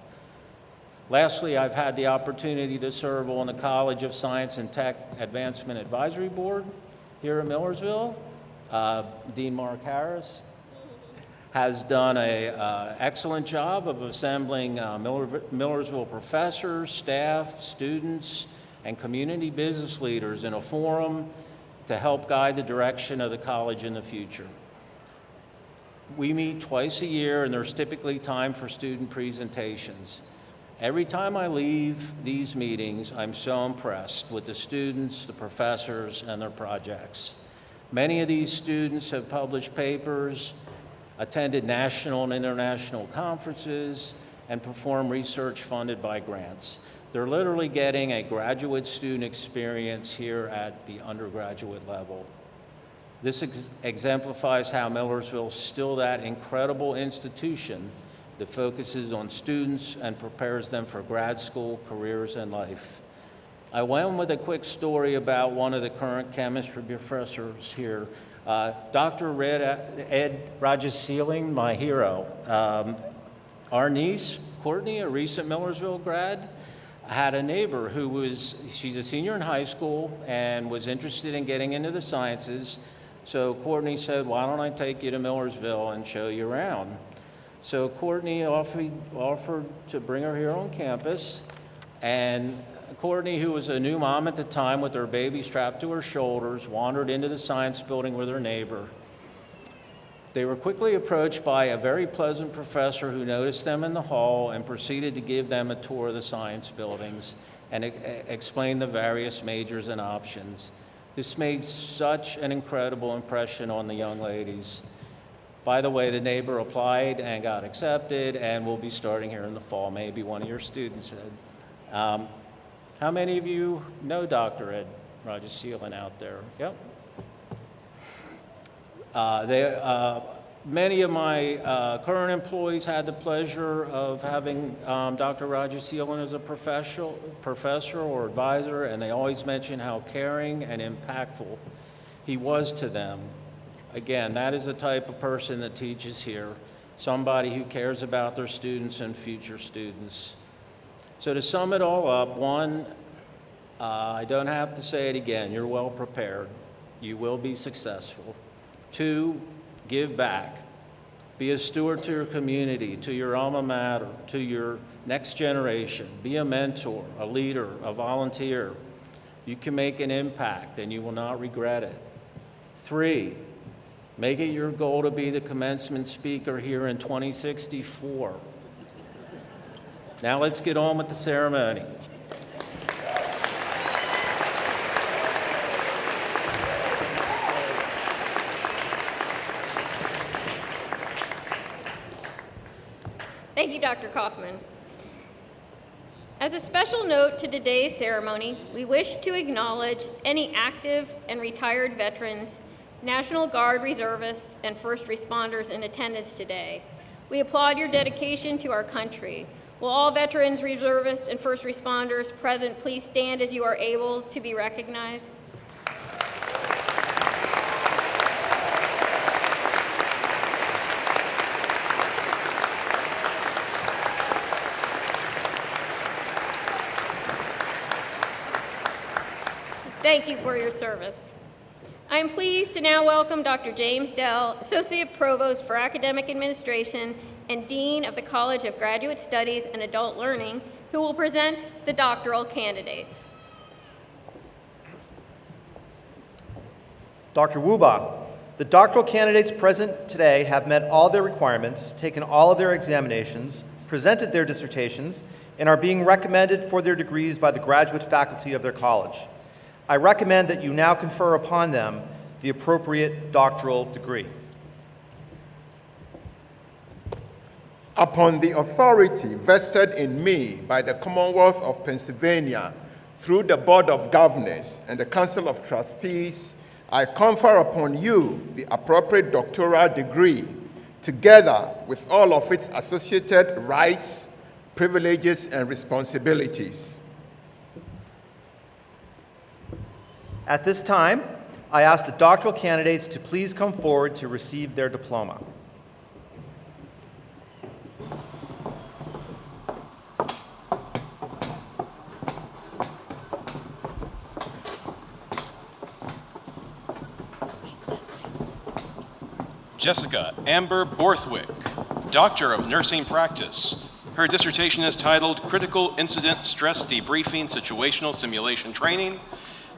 Lastly, I've had the opportunity to serve on the College of Science and Tech Advancement Advisory Board here at Millersville. Dean Mark Harris has done an excellent job of assembling Millersville professors, staff, students, and community business leaders in a forum to help guide the direction of the college in the future. We meet twice a year, and there's typically time for student presentations. Every time I leave these meetings, I'm so impressed with the students, the professors, and their projects. Many of these students have published papers, attended national and international conferences, and performed research funded by grants. They're literally getting a graduate student experience here at the undergraduate level. This exemplifies how Millersville is still that incredible institution that focuses on students and prepares them for grad school, careers, and life. I went with a quick story about one of the current chemistry professors here, Dr. Ed Rajaseelan, my hero. Our niece, Courtney, a recent Millersville grad, had a neighbor she's a senior in high school and was interested in getting into the sciences. So Courtney said, why don't I take you to Millersville and show you around? So Courtney offered to bring her here on campus, and Courtney, who was a new mom at the time with her baby strapped to her shoulders, wandered into the science building with her neighbor. They were quickly approached by a very pleasant professor who noticed them in the hall and proceeded to give them a tour of the science buildings and explain the various majors and options. This made such an incredible impression on the young ladies. By the way, the neighbor applied and got accepted and will be starting here in the fall, maybe one of your students said. How many of you know Dr. Ed Rajaseelan out there? Yep. Many of my current employees had the pleasure of having Dr. Rajaseelan as a professor or advisor, and they always mention how caring and impactful he was to them. Again, that is the type of person that teaches here, somebody who cares about their students and future students. So to sum it all up, one, I don't have to say it again, you're well prepared. You will be successful. Two, give back. Be a steward to your community, to your alma mater, to your next generation. Be a mentor, a leader, a volunteer. You can make an impact and you will not regret it. Three, make it your goal to be the commencement speaker here in 2064. Now let's get on with the ceremony. Thank you, Dr. Kaufman. As a special note to today's ceremony, we wish to acknowledge any active and retired veterans, National Guard reservists, and first responders in attendance today. We applaud your dedication to our country. Will all veterans, reservists, and first responders present please stand as you are able to be recognized? Thank you for your service. I am pleased to now welcome Dr. James Dell, Associate Provost for Academic Administration and Dean of the College of Graduate Studies and Adult Learning, who will present the doctoral candidates. Dr. Wuba, the doctoral candidates present today have met all their requirements, taken all of their examinations, presented their dissertations, and are being recommended for their degrees by the graduate faculty of their college. I recommend that you now confer upon them the appropriate doctoral degree. Upon the authority vested in me by the Commonwealth of Pennsylvania through the Board of Governors and the Council of Trustees, I confer upon you the appropriate doctoral degree, together with all of its associated rights, privileges, and responsibilities. At this time, I ask the doctoral candidates to please come forward to receive their diploma. Jessica Amber Borthwick, Doctor of Nursing Practice. Her dissertation is titled Critical Incident Stress Debriefing Situational Simulation Training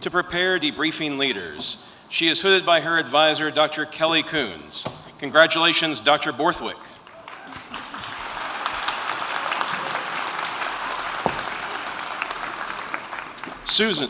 to Prepare Debriefing Leaders. She is hooded by her advisor, Dr. Kelly Coons. Congratulations, Dr. Borthwick. Susan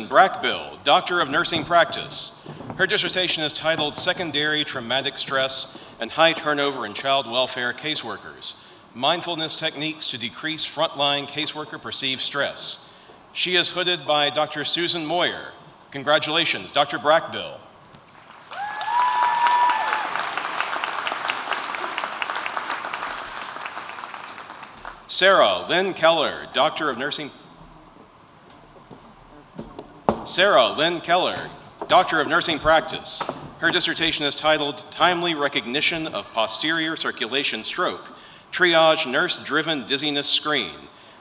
Brackbill, Doctor of Nursing Practice. Her dissertation is titled Secondary Traumatic Stress and High Turnover in Child Welfare Caseworkers, Mindfulness Techniques to Decrease Frontline Caseworker Perceived Stress. She is hooded by Dr. Susan Moyer. Congratulations, Dr. Brackbill. Sarah Lynn Keller, Doctor of Nursing Practice. Her dissertation is titled Timely Recognition of Posterior Circulation Stroke, Triage Nurse-Driven Dizziness Screen.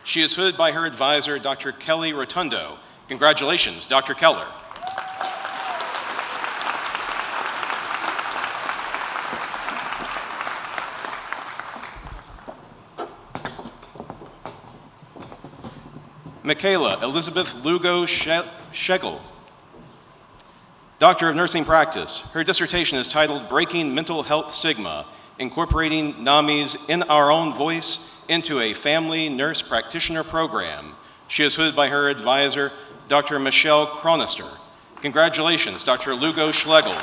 She is hooded by her advisor, Dr. Kelly Rotundo. Congratulations, Dr. Keller. Michaela Elizabeth Lugo Schegel, Doctor of Nursing Practice. Her dissertation is titled Breaking Mental Health Stigma, Incorporating NAMI's In Our Own Voice into a Family Nurse Practitioner Program. She is hooded by her advisor, Dr. Michelle Chronister. Congratulations, Dr. Lugo Schlegel.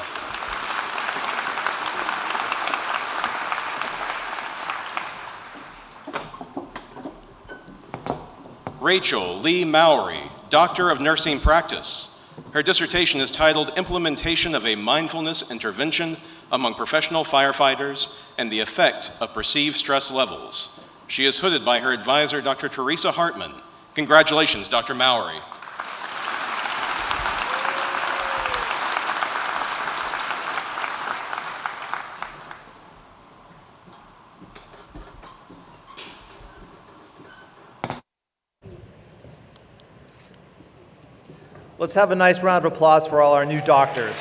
Rachel Lee Mowry, Doctor of Nursing Practice. Her dissertation is titled Implementation of a Mindfulness Intervention Among Professional Firefighters and the Effect of Perceived Stress Levels. She is hooded by her advisor, Dr. Teresa Hartman. Congratulations, Dr. Mowry. Let's have a nice round of applause for all our new doctors.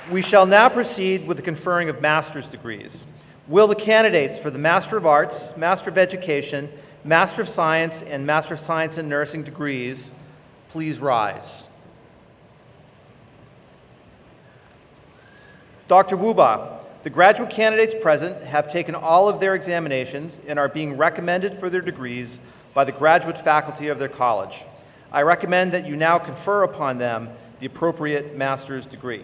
We shall now proceed with the conferring of master's degrees. Will the candidates for the Master of Arts, Master of Education, Master of Science, and Master of Science in Nursing degrees please rise? Dr. Wuba, the graduate candidates present have taken all of their examinations and are being recommended for their degrees by the graduate faculty of their college. I recommend that you now confer upon them the appropriate master's degree.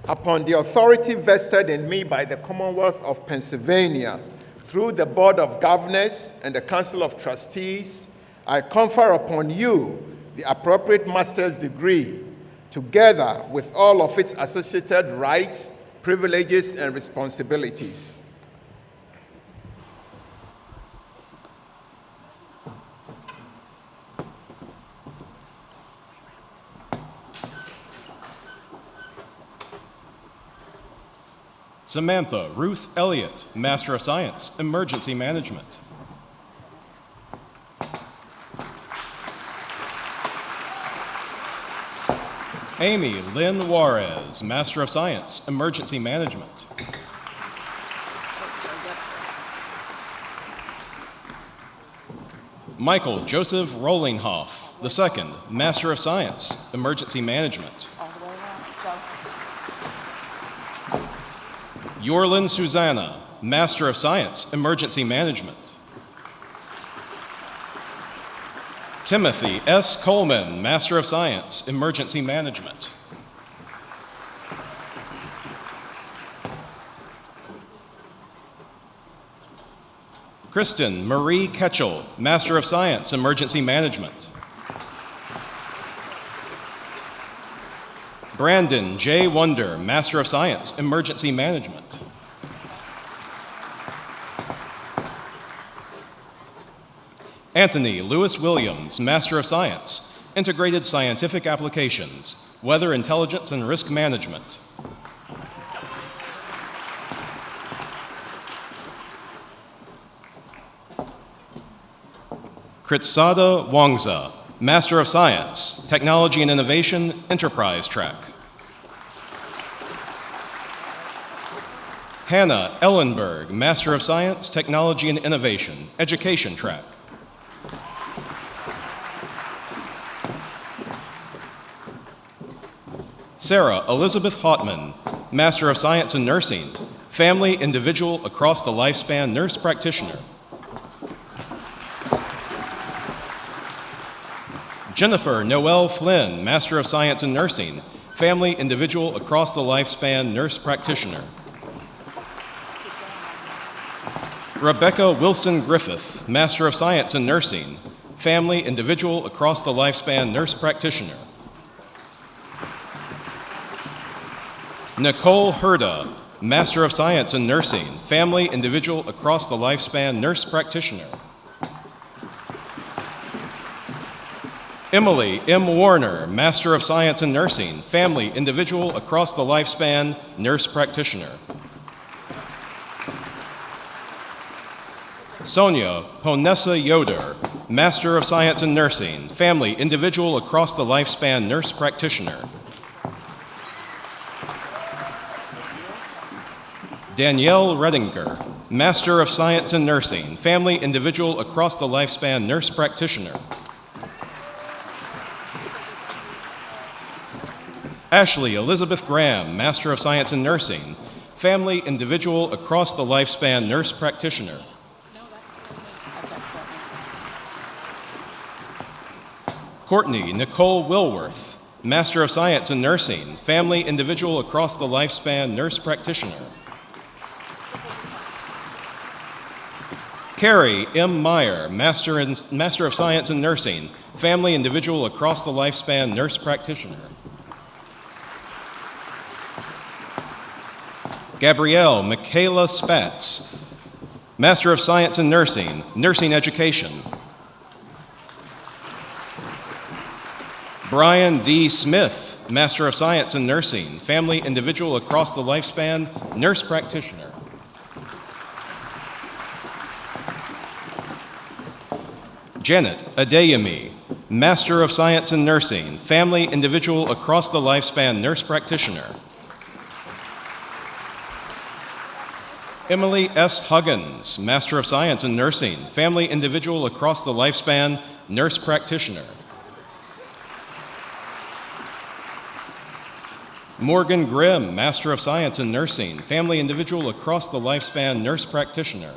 Upon the authority vested in me by the Commonwealth of Pennsylvania, through the Board of Governors and the Council of Trustees, I confer upon you the appropriate master's degree, together with all of its associated rights, privileges, and responsibilities. Samantha Ruth Elliott, Master of Science, Emergency Management. Amy Lynn Juarez, Master of Science, Emergency Management. Michael Joseph Rollinghoff, II, Master of Science, Emergency Management. Yorlin Susanna, Master of Science, Emergency Management. Timothy S. Coleman, Master of Science, Emergency Management. Kristen Marie Ketchel, Master of Science, Emergency Management. Brandon J. Wonder, Master of Science, Emergency Management. Anthony Lewis Williams, Master of Science, Integrated Scientific Applications, Weather Intelligence and Risk Management. Kritsada Wangza, Master of Science, Technology and Innovation, Enterprise Track. Hannah Ellenberg, Master of Science, Technology and Innovation, Education track. Sarah Elizabeth Hautman, Master of Science in Nursing, Family, Individual, Across the Lifespan, Nurse Practitioner. Jennifer Noel Flynn, Master of Science in Nursing, Family, Individual, Across the Lifespan, Nurse Practitioner. Rebecca Wilson Griffith, Master of Science in Nursing, Family, Individual, Across the Lifespan, Nurse Practitioner. Nicole Herda, Master of Science in Nursing, Family, Individual, Across the Lifespan, Nurse Practitioner. Emily M. Warner, Master of Science in Nursing, Family, Individual, Across the Lifespan, Nurse Practitioner. Sonia Ponessa Yoder, Master of Science in Nursing, Family, Individual, Across the Lifespan, Nurse Practitioner. Danielle Redinger, Master of Science in Nursing, Family, Individual, Across the Lifespan, Nurse Practitioner. Ashley Elizabeth Graham, Master of Science in Nursing, Family, Individual, Across the Lifespan, Nurse Practitioner. Courtney Nicole Wilworth, Master of Science in Nursing, Family, Individual, Across the Lifespan, Nurse Practitioner. Carrie M. Meyer, Master of Science in Nursing, Family, Individual, Across the Lifespan, Nurse Practitioner. Gabrielle Michaela Spatz, Master of Science in Nursing, Nursing Education. Brian D. Smith, Master of Science in Nursing, Family, Individual, Across the Lifespan, Nurse Practitioner. Janet Adeyemi, Master of Science in Nursing, Family, Individual, Across the Lifespan, Nurse Practitioner. Emily S. Huggins, Master of Science in Nursing, Family, Individual, Across the Lifespan, Nurse Practitioner. Morgan Grimm, Master of Science in Nursing, Family, Individual, Across the Lifespan, Nurse Practitioner.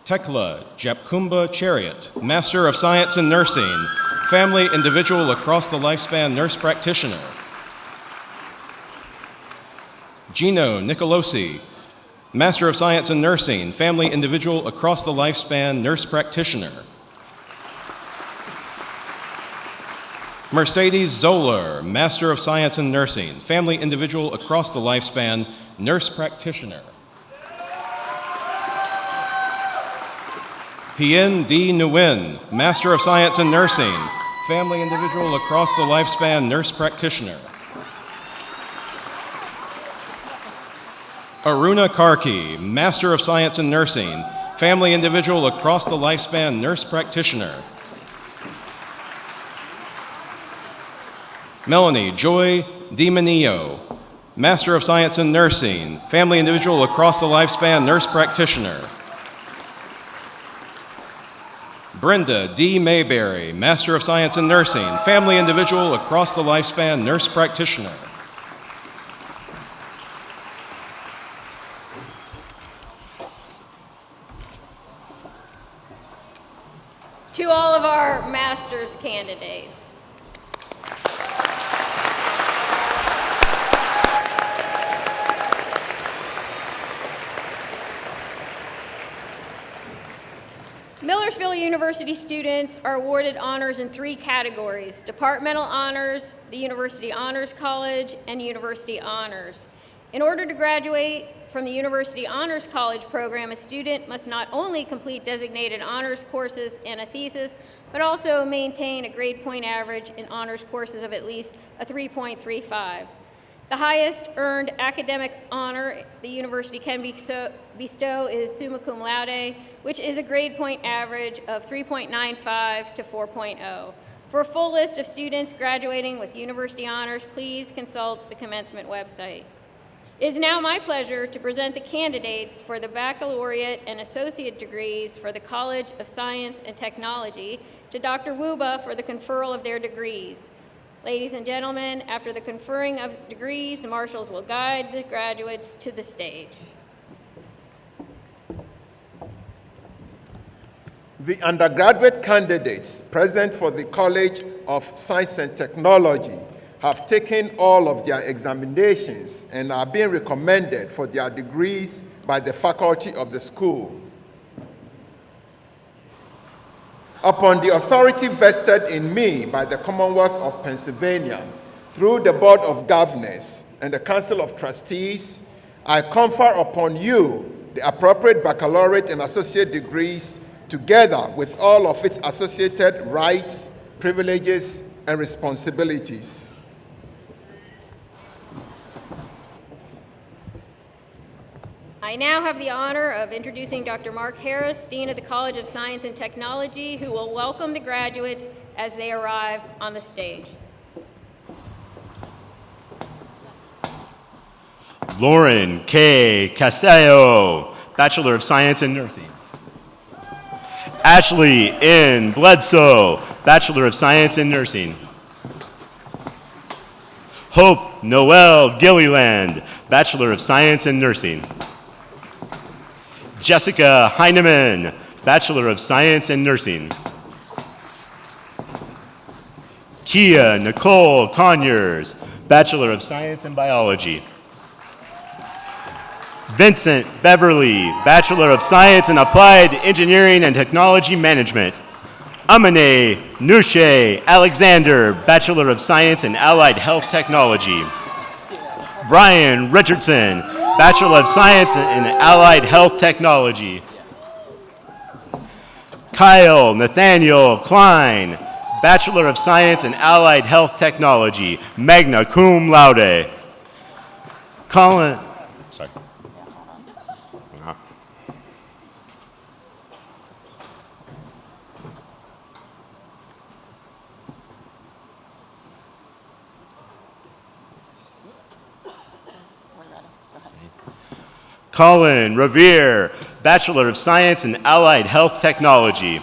Tekla Japkumba Chariot, Master of Science in Nursing, Family, Individual, Across the Lifespan, Nurse Practitioner. Gino Nicolosi, Master of Science in Nursing, Family, Individual, Across the Lifespan, Nurse Practitioner. Mercedes Zoller, Master of Science in Nursing, Family, Individual, Across the Lifespan, Nurse Practitioner. Hien D. Nguyen, Master of Science in Nursing, Family, Individual, Across the Lifespan, Nurse Practitioner. Aruna Karki, Master of Science in Nursing, Family, Individual, Across the Lifespan, Nurse Practitioner. Melanie Joy DiManio, Master of Science in Nursing, Family, Individual, Across the Lifespan, Nurse Practitioner. Brenda D. Mayberry, Master of Science in Nursing, Family, Individual, Across the Lifespan, Nurse Practitioner. To all of our master's candidates. Millersville University students are awarded honors in 3 categories: departmental honors, the University Honors College, and University Honors. In order to graduate from the University Honors College program, a student must not only complete designated honors courses and a thesis, but also maintain a grade point average in honors courses of at least a 3.35. The highest earned academic honor the university can bestow is summa cum laude, which is a grade point average of 3.95 to 4.0. For a full list of students graduating with university honors, please consult the commencement website. It is now my pleasure to present the candidates for the baccalaureate and associate degrees for the College of Science and Technology to Dr. Wuba for the conferral of their degrees. Ladies and gentlemen, after the conferring of degrees, the marshals will guide the graduates to the stage. The undergraduate candidates present for the College of Science and Technology have taken all of their examinations and are being recommended for their degrees by the faculty of the school. Upon the authority vested in me by the Commonwealth of Pennsylvania through the Board of Governors and the Council of Trustees, I confer upon you the appropriate baccalaureate and associate degrees together with all of its associated rights, privileges, and responsibilities. I now have the honor of introducing Dr. Mark Harris, Dean of the College of Science and Technology, who will welcome the graduates as they arrive on the stage. Lauren K. Castillo, Bachelor of Science in Nursing. Ashley N. Bledsoe, Bachelor of Science in Nursing. Hope Noel Gilliland, Bachelor of Science in Nursing. Jessica Heineman, Bachelor of Science in Nursing. Kia Nicole Conyers, Bachelor of Science in Biology. Vincent Beverly, Bachelor of Science in Applied Engineering and Technology Management. Amane Nushe Alexander, Bachelor of Science in Allied Health Technology. Brian Richardson, Bachelor of Science in Allied Health Technology. Kyle Nathaniel Klein, Bachelor of Science in Allied Health Technology, magna cum laude. Colin Colin Revere, Bachelor of Science in Allied Health Technology.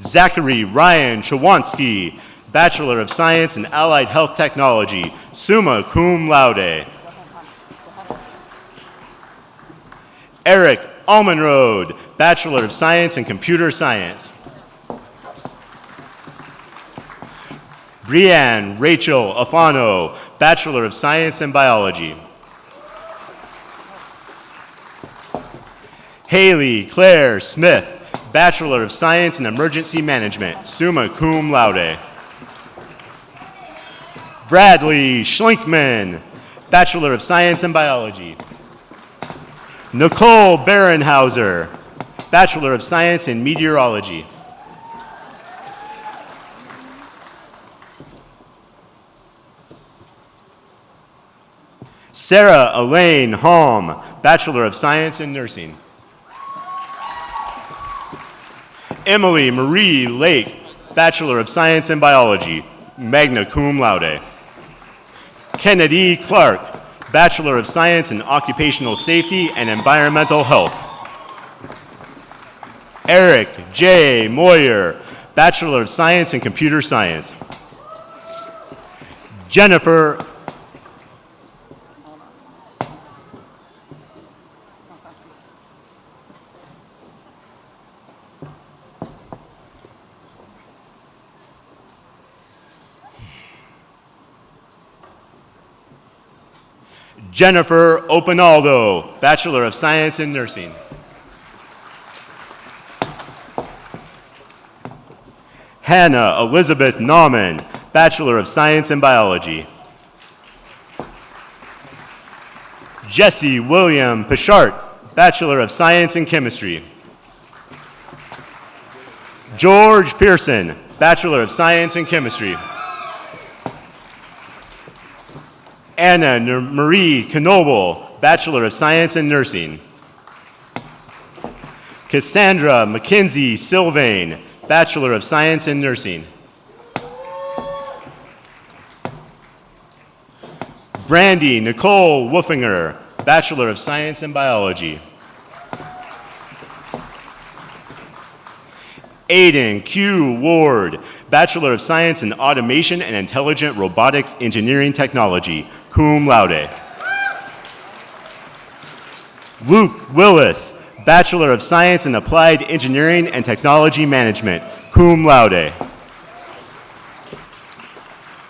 Zachary Ryan Chawansky, Bachelor of Science in Allied Health Technology, summa cum laude. Eric Almenrode, Bachelor of Science in Computer Science. Brianne Rachel Afano, Bachelor of Science in Biology. Haley Claire Smith, Bachelor of Science in Emergency Management, summa cum laude. Bradley Schlinkman, Bachelor of Science in Biology. Nicole Barenhauser, Bachelor of Science in Meteorology. Sarah Elaine Halm, Bachelor of Science in Nursing. Emily Marie Lake, Bachelor of Science in Biology, magna cum laude. Kennedy Clark, Bachelor of Science in Occupational Safety and Environmental Health. Eric J. Moyer, Bachelor of Science in Computer Science. Jennifer Opinaldo, Bachelor of Science in Nursing. Hannah Elizabeth Nauman, Bachelor of Science in Biology. Jesse William Pichart, Bachelor of Science in Chemistry. George Pearson, Bachelor of Science in Chemistry. Anna Marie Knoble, Bachelor of Science in Nursing. Cassandra Mackenzie Sylvain, Bachelor of Science in Nursing. Brandy Nicole Wolfinger, Bachelor of Science in Biology. Aiden Q. Ward, Bachelor of Science in Automation and Intelligent Robotics Engineering Technology, cum laude. Luke Willis, Bachelor of Science in Applied Engineering and Technology Management, cum laude.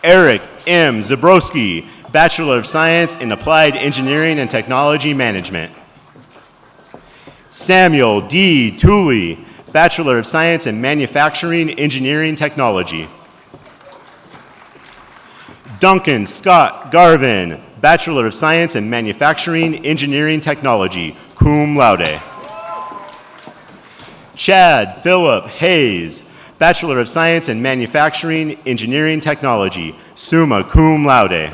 Eric M. Zabrowski, Bachelor of Science in Applied Engineering and Technology Management. Samuel D. Tooley, Bachelor of Science in Manufacturing Engineering Technology. Duncan Scott Garvin, Bachelor of Science in Manufacturing Engineering Technology, cum laude. Chad Philip Hayes, Bachelor of Science in Manufacturing Engineering Technology, summa cum laude.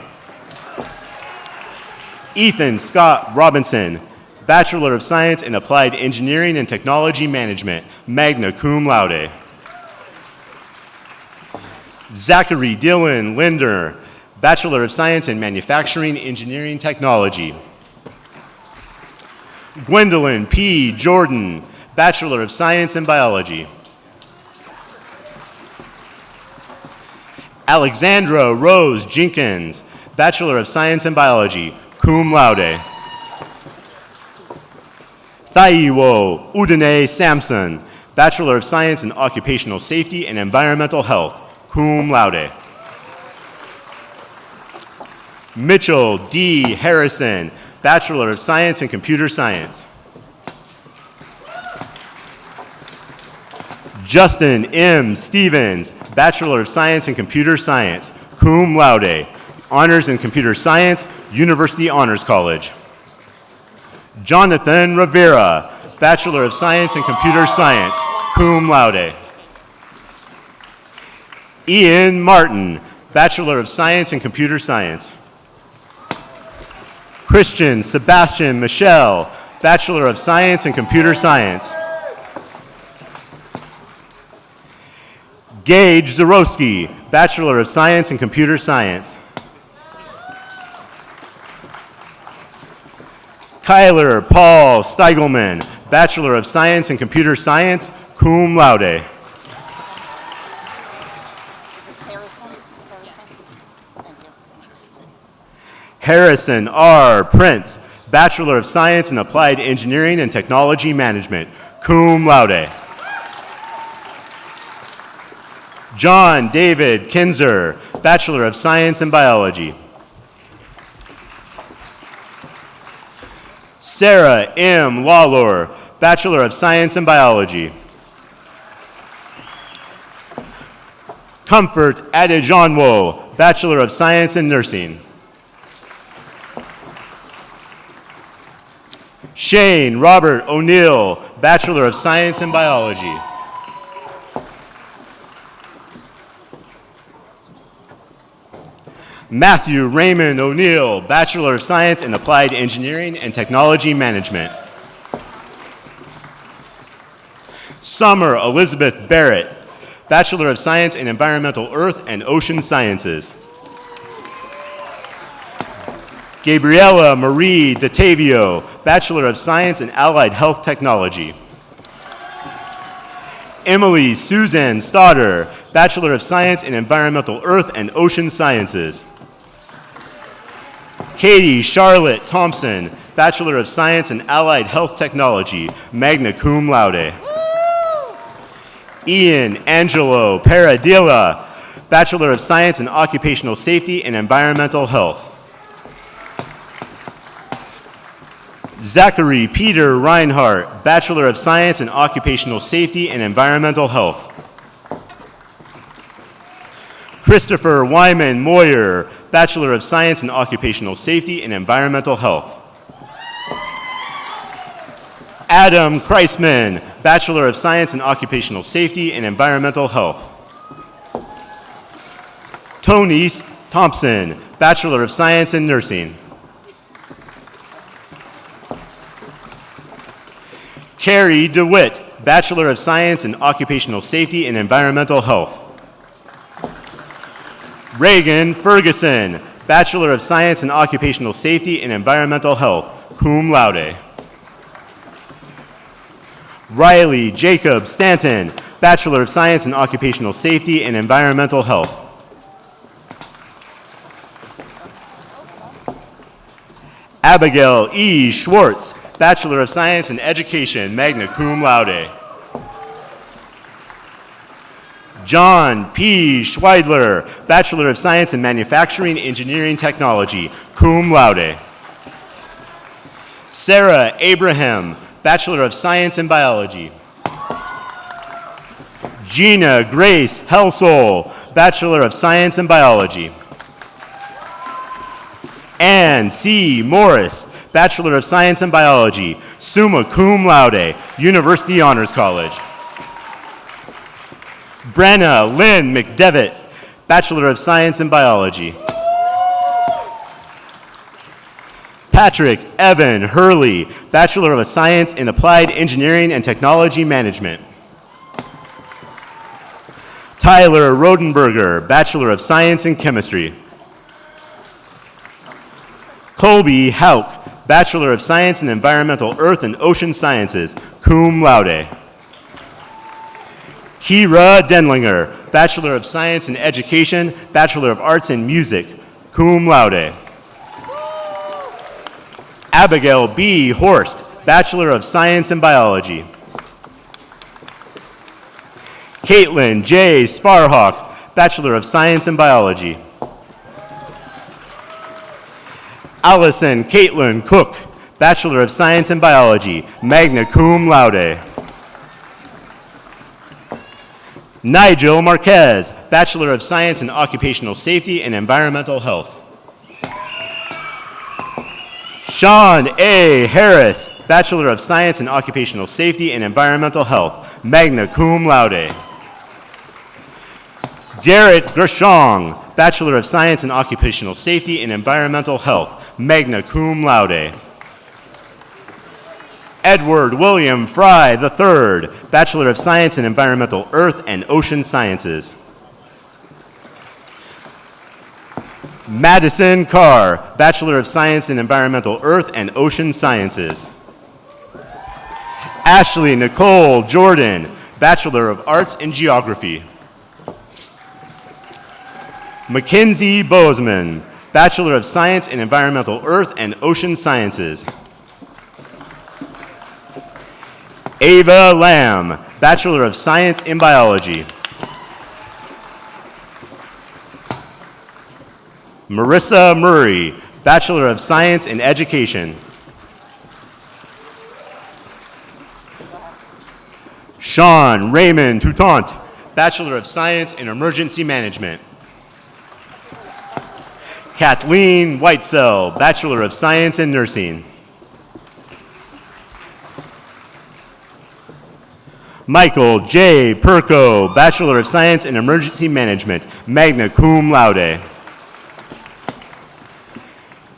Ethan Scott Robinson, Bachelor of Science in Applied Engineering and Technology Management, magna cum laude. Zachary Dylan Linder, Bachelor of Science in Manufacturing Engineering Technology. Gwendolyn P. Jordan, Bachelor of Science in Biology. Alexandra Rose Jenkins, Bachelor of Science in Biology, cum laude. Thaiwo Udine Sampson, Bachelor of Science in Occupational Safety and Environmental Health, cum laude. Mitchell D. Harrison, Bachelor of Science in Computer Science. Justin M. Stevens, Bachelor of Science in Computer Science, cum laude. Honors in Computer Science, University Honors College. Jonathan Rivera, Bachelor of Science in Computer Science, cum laude. Ian Martin, Bachelor of Science in Computer Science. Christian Sebastian Michel, Bachelor of Science in Computer Science. Gage Zarowski, Bachelor of Science in Computer Science. Kyler Paul Steigelman, Bachelor of Science in Computer Science, cum laude. Harrison R. Prince, Bachelor of Science in Applied Engineering and Technology Management, cum laude. John David Kinzer, Bachelor of Science in Biology. Sarah M. Lawlor, Bachelor of Science in Biology. Comfort Adejanwo, Bachelor of Science in Nursing. Shane Robert O'Neill, Bachelor of Science in Biology. Matthew Raymond O'Neill, Bachelor of Science in Applied Engineering and Technology Management. Summer Elizabeth Barrett, Bachelor of Science in Environmental Earth and Ocean Sciences. Gabriella Marie DeTavio, Bachelor of Science in Allied Health Technology. Emily Suzanne Stodder, Bachelor of Science in Environmental Earth and Ocean Sciences. Katie Charlotte Thompson, Bachelor of Science in Allied Health Technology, magna cum laude. Ian Angelo Paradilla, Bachelor of Science in Occupational Safety and Environmental Health. Zachary Peter Reinhardt, Bachelor of Science in Occupational Safety and Environmental Health. Christopher Wyman Moyer, Bachelor of Science in Occupational Safety and Environmental Health. Adam Kreisman, Bachelor of Science in Occupational Safety and Environmental Health. Tony Thompson, Bachelor of Science in Nursing. Carrie DeWitt, Bachelor of Science in Occupational Safety and Environmental Health. Reagan Ferguson, Bachelor of Science in Occupational Safety and Environmental Health, cum laude. Riley Jacob Stanton, Bachelor of Science in Occupational Safety and Environmental Health. Abigail E. Schwartz, Bachelor of Science in Education, magna cum laude. John P. Schweidler, Bachelor of Science in Manufacturing Engineering Technology, cum laude. Sarah Abraham, Bachelor of Science in Biology. Gina Grace Helsel, Bachelor of Science in Biology. Ann C. Morris, Bachelor of Science in Biology, summa cum laude, University Honors College. Brenna Lynn McDevitt, Bachelor of Science in Biology. Patrick Evan Hurley, Bachelor of Science in Applied Engineering and Technology Management. Tyler Rodenberger, Bachelor of Science in Chemistry. Colby Hauk, Bachelor of Science in Environmental Earth and Ocean Sciences, cum laude. Kira Denlinger, Bachelor of Science in Education, Bachelor of Arts in Music, cum laude. Abigail B. Horst, Bachelor of Science in Biology. Caitlin J. Sparhawk, Bachelor of Science in Biology. Allison Caitlin Cook, Bachelor of Science in Biology, magna cum laude. Nigel Marquez, Bachelor of Science in Occupational Safety and Environmental Health. Sean A. Harris, Bachelor of Science in Occupational Safety and Environmental Health, magna cum laude. Garrett Gershong, Bachelor of Science in Occupational Safety and Environmental Health, magna cum laude. Edward William Fry III, Bachelor of Science in Environmental Earth and Ocean Sciences. Madison Carr, Bachelor of Science in Environmental Earth and Ocean Sciences. Ashley Nicole Jordan, Bachelor of Arts in Geography. Mackenzie Bozeman, Bachelor of Science in Environmental Earth and Ocean Sciences. Ava Lamb, Bachelor of Science in Biology. Marissa Murray, Bachelor of Science in Education. Sean Raymond Toutant, Bachelor of Science in Emergency Management. Kathleen Whitesell, Bachelor of Science in Nursing. Michael J. Perko, Bachelor of Science in Emergency Management, magna cum laude.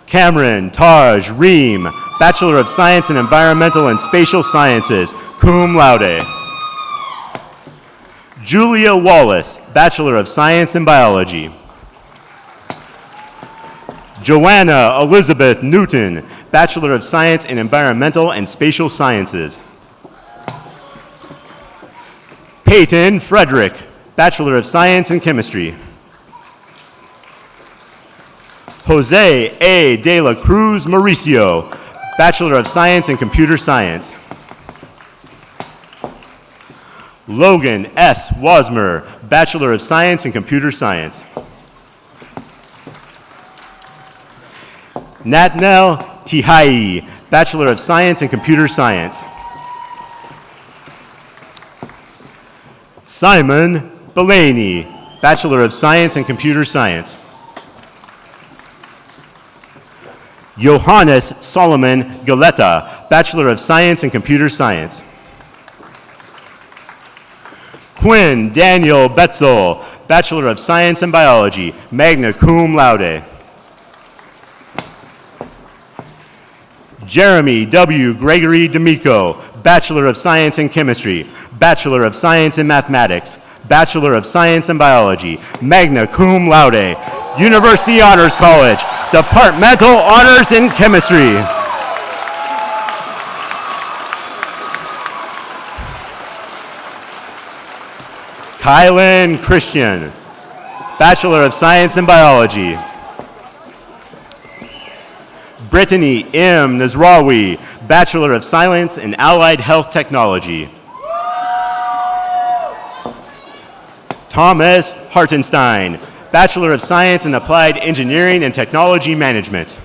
Cameron Taj Ream, Bachelor of Science in Environmental and Spatial Sciences, cum laude. Julia Wallace, Bachelor of Science in Biology. Joanna Elizabeth Newton, Bachelor of Science in Environmental and Spatial Sciences. Peyton Frederick, Bachelor of Science in Chemistry. Jose A. de la Cruz Mauricio, Bachelor of Science in Computer Science. Logan S. Wasmer, Bachelor of Science in Computer Science. Natnel Tihai, Bachelor of Science in Computer Science. Simon Belaney, Bachelor of Science in Computer Science. Johannes Solomon Galetta, Bachelor of Science in Computer Science. Quinn Daniel Betzel, Bachelor of Science in Biology, magna cum laude. Jeremy W. Gregory D'Amico, Bachelor of Science in Chemistry, Bachelor of Science in Mathematics, Bachelor of Science in Biology, magna cum laude, University Honors College, Departmental Honors in Chemistry. Kylan Christian, Bachelor of Science in Biology. Brittany M. Nazraoui, Bachelor of Science in Allied Health Technology. Thomas Hartenstein, Bachelor of Science in Applied Engineering and Technology Management.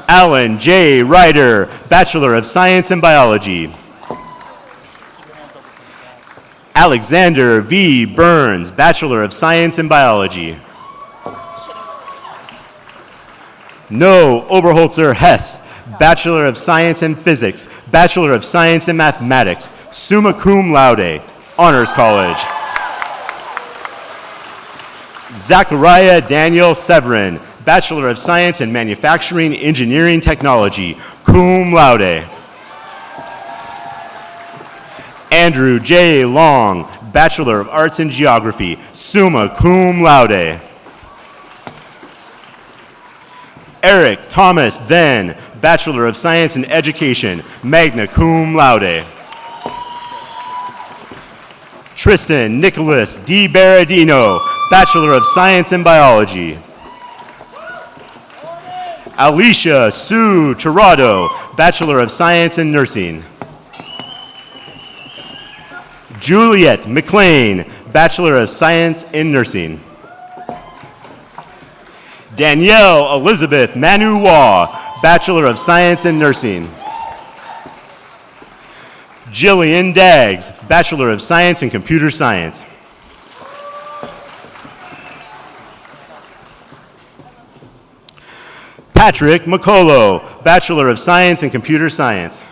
Alan J. Ryder, Bachelor of Science in Biology. Alexander V. Burns, Bachelor of Science in Biology. Noah Oberholzer Hess, Bachelor of Science in Physics, Bachelor of Science in Mathematics, summa cum laude, Honors College. Zachariah Daniel Severin, Bachelor of Science in Manufacturing Engineering Technology, cum laude. Andrew J. Long, Bachelor of Arts in Geography, summa cum laude. Eric Thomas Then, Bachelor of Science in Education, magna cum laude. Tristan Nicholas D. Baradino, Bachelor of Science in Biology. Alicia Sue Tirado, Bachelor of Science in Nursing. Juliet McLean, Bachelor of Science in Nursing. Danielle Elizabeth Manu-Waugh, Bachelor of Science in Nursing. Jillian Daggs, Bachelor of Science in Computer Science. Patrick McCullough, Bachelor of Science in Computer Science.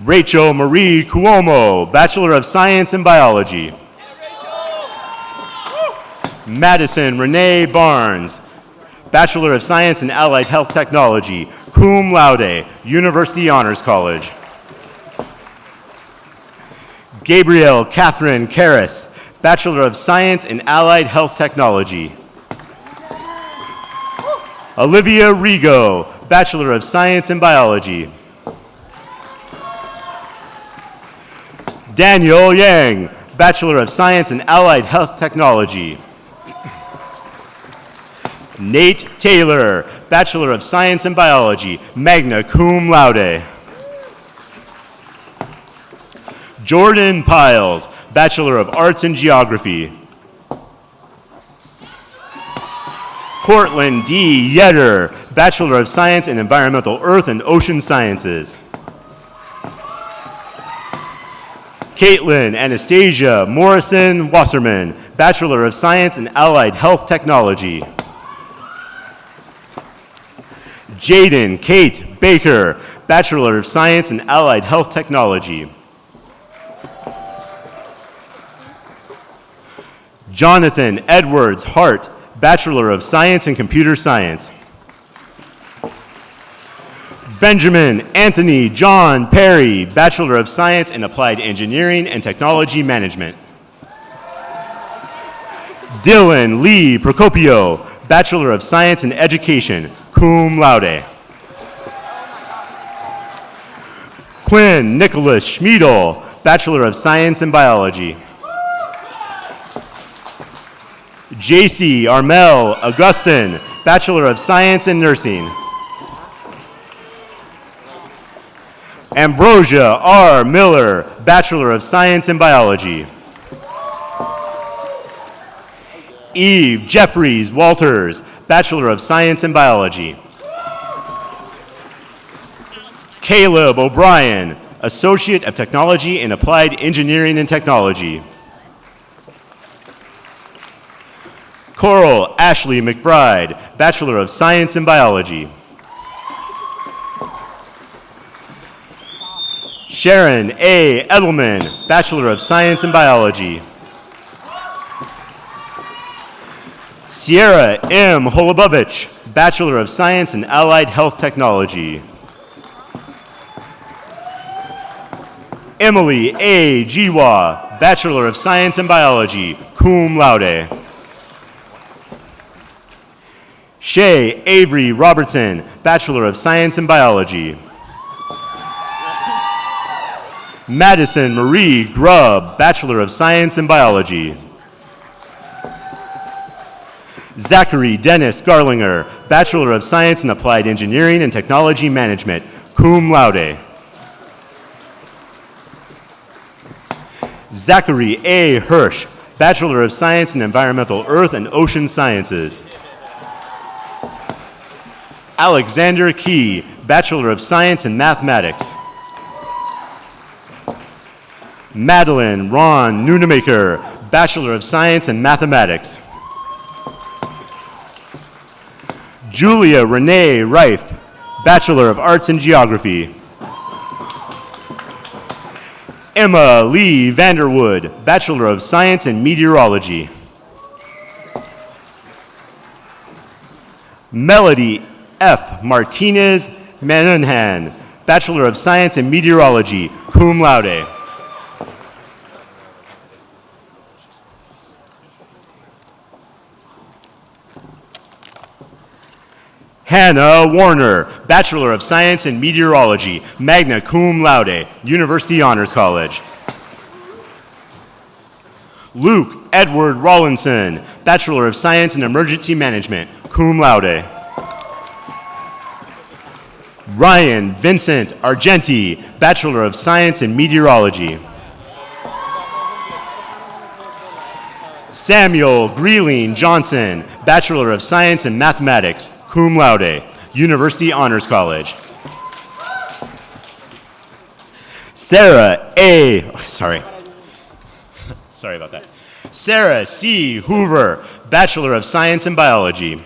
Rachel Marie Cuomo, Bachelor of Science in Biology. Madison Renee Barnes, Bachelor of Science in Allied Health Technology, cum laude, University Honors College. Gabrielle Catherine Karras, Bachelor of Science in Allied Health Technology. Olivia Rigo, Bachelor of Science in Biology. Daniel Yang, Bachelor of Science in Allied Health Technology. Nate Taylor, Bachelor of Science in Biology, magna cum laude. Jordan Piles, Bachelor of Arts in Geography. Cortland D. Yetter, Bachelor of Science in Environmental Earth and Ocean Sciences. Caitlin Anastasia Morrison Wasserman, Bachelor of Science in Allied Health Technology. Jaden Kate Baker, Bachelor of Science in Allied Health Technology. Jonathan Edwards Hart, Bachelor of Science in Computer Science. Benjamin Anthony John Perry, Bachelor of Science in Applied Engineering and Technology Management. Dylan Lee Procopio, Bachelor of Science in Education, cum laude. Quinn Nicholas Schmiedel, Bachelor of Science in Biology. JC Armel Augustin, Bachelor of Science in Nursing. Ambrosia R. Miller, Bachelor of Science in Biology. Eve Jeffries Walters, Bachelor of Science in Biology. Caleb O'Brien, Associate of Technology in Applied Engineering and Technology. Coral Ashley McBride, Bachelor of Science in Biology. Sharon A. Edelman, Bachelor of Science in Biology. Sierra M. Holubovich, Bachelor of Science in Allied Health Technology. Emily A. Jiwa, Bachelor of Science in Biology, cum laude. Shay Avery Robertson, Bachelor of Science in Biology. Madison Marie Grubb, Bachelor of Science in Biology. Zachary Dennis Garlinger, Bachelor of Science in Applied Engineering and Technology Management, cum laude. Zachary A. Hirsch, Bachelor of Science in Environmental Earth and Ocean Sciences. Alexander Key, Bachelor of Science in Mathematics. Madeline Ron Nunemaker, Bachelor of Science in Mathematics. Julia Renee Reif, Bachelor of Arts in Geography. Emma Lee Vanderwood, Bachelor of Science in Meteorology. Melody F. Martinez Manunhan, Bachelor of Science in Meteorology, cum laude. Hannah Warner, Bachelor of Science in Meteorology, magna cum laude, University Honors College. Luke Edward Rawlinson, Bachelor of Science in Emergency Management, cum laude. Ryan Vincent Argenti, Bachelor of Science in Meteorology. Samuel Greeling Johnson, Bachelor of Science in Mathematics, cum laude, University Honors College. Sarah about that. Sarah C. Hoover, Bachelor of Science in Biology.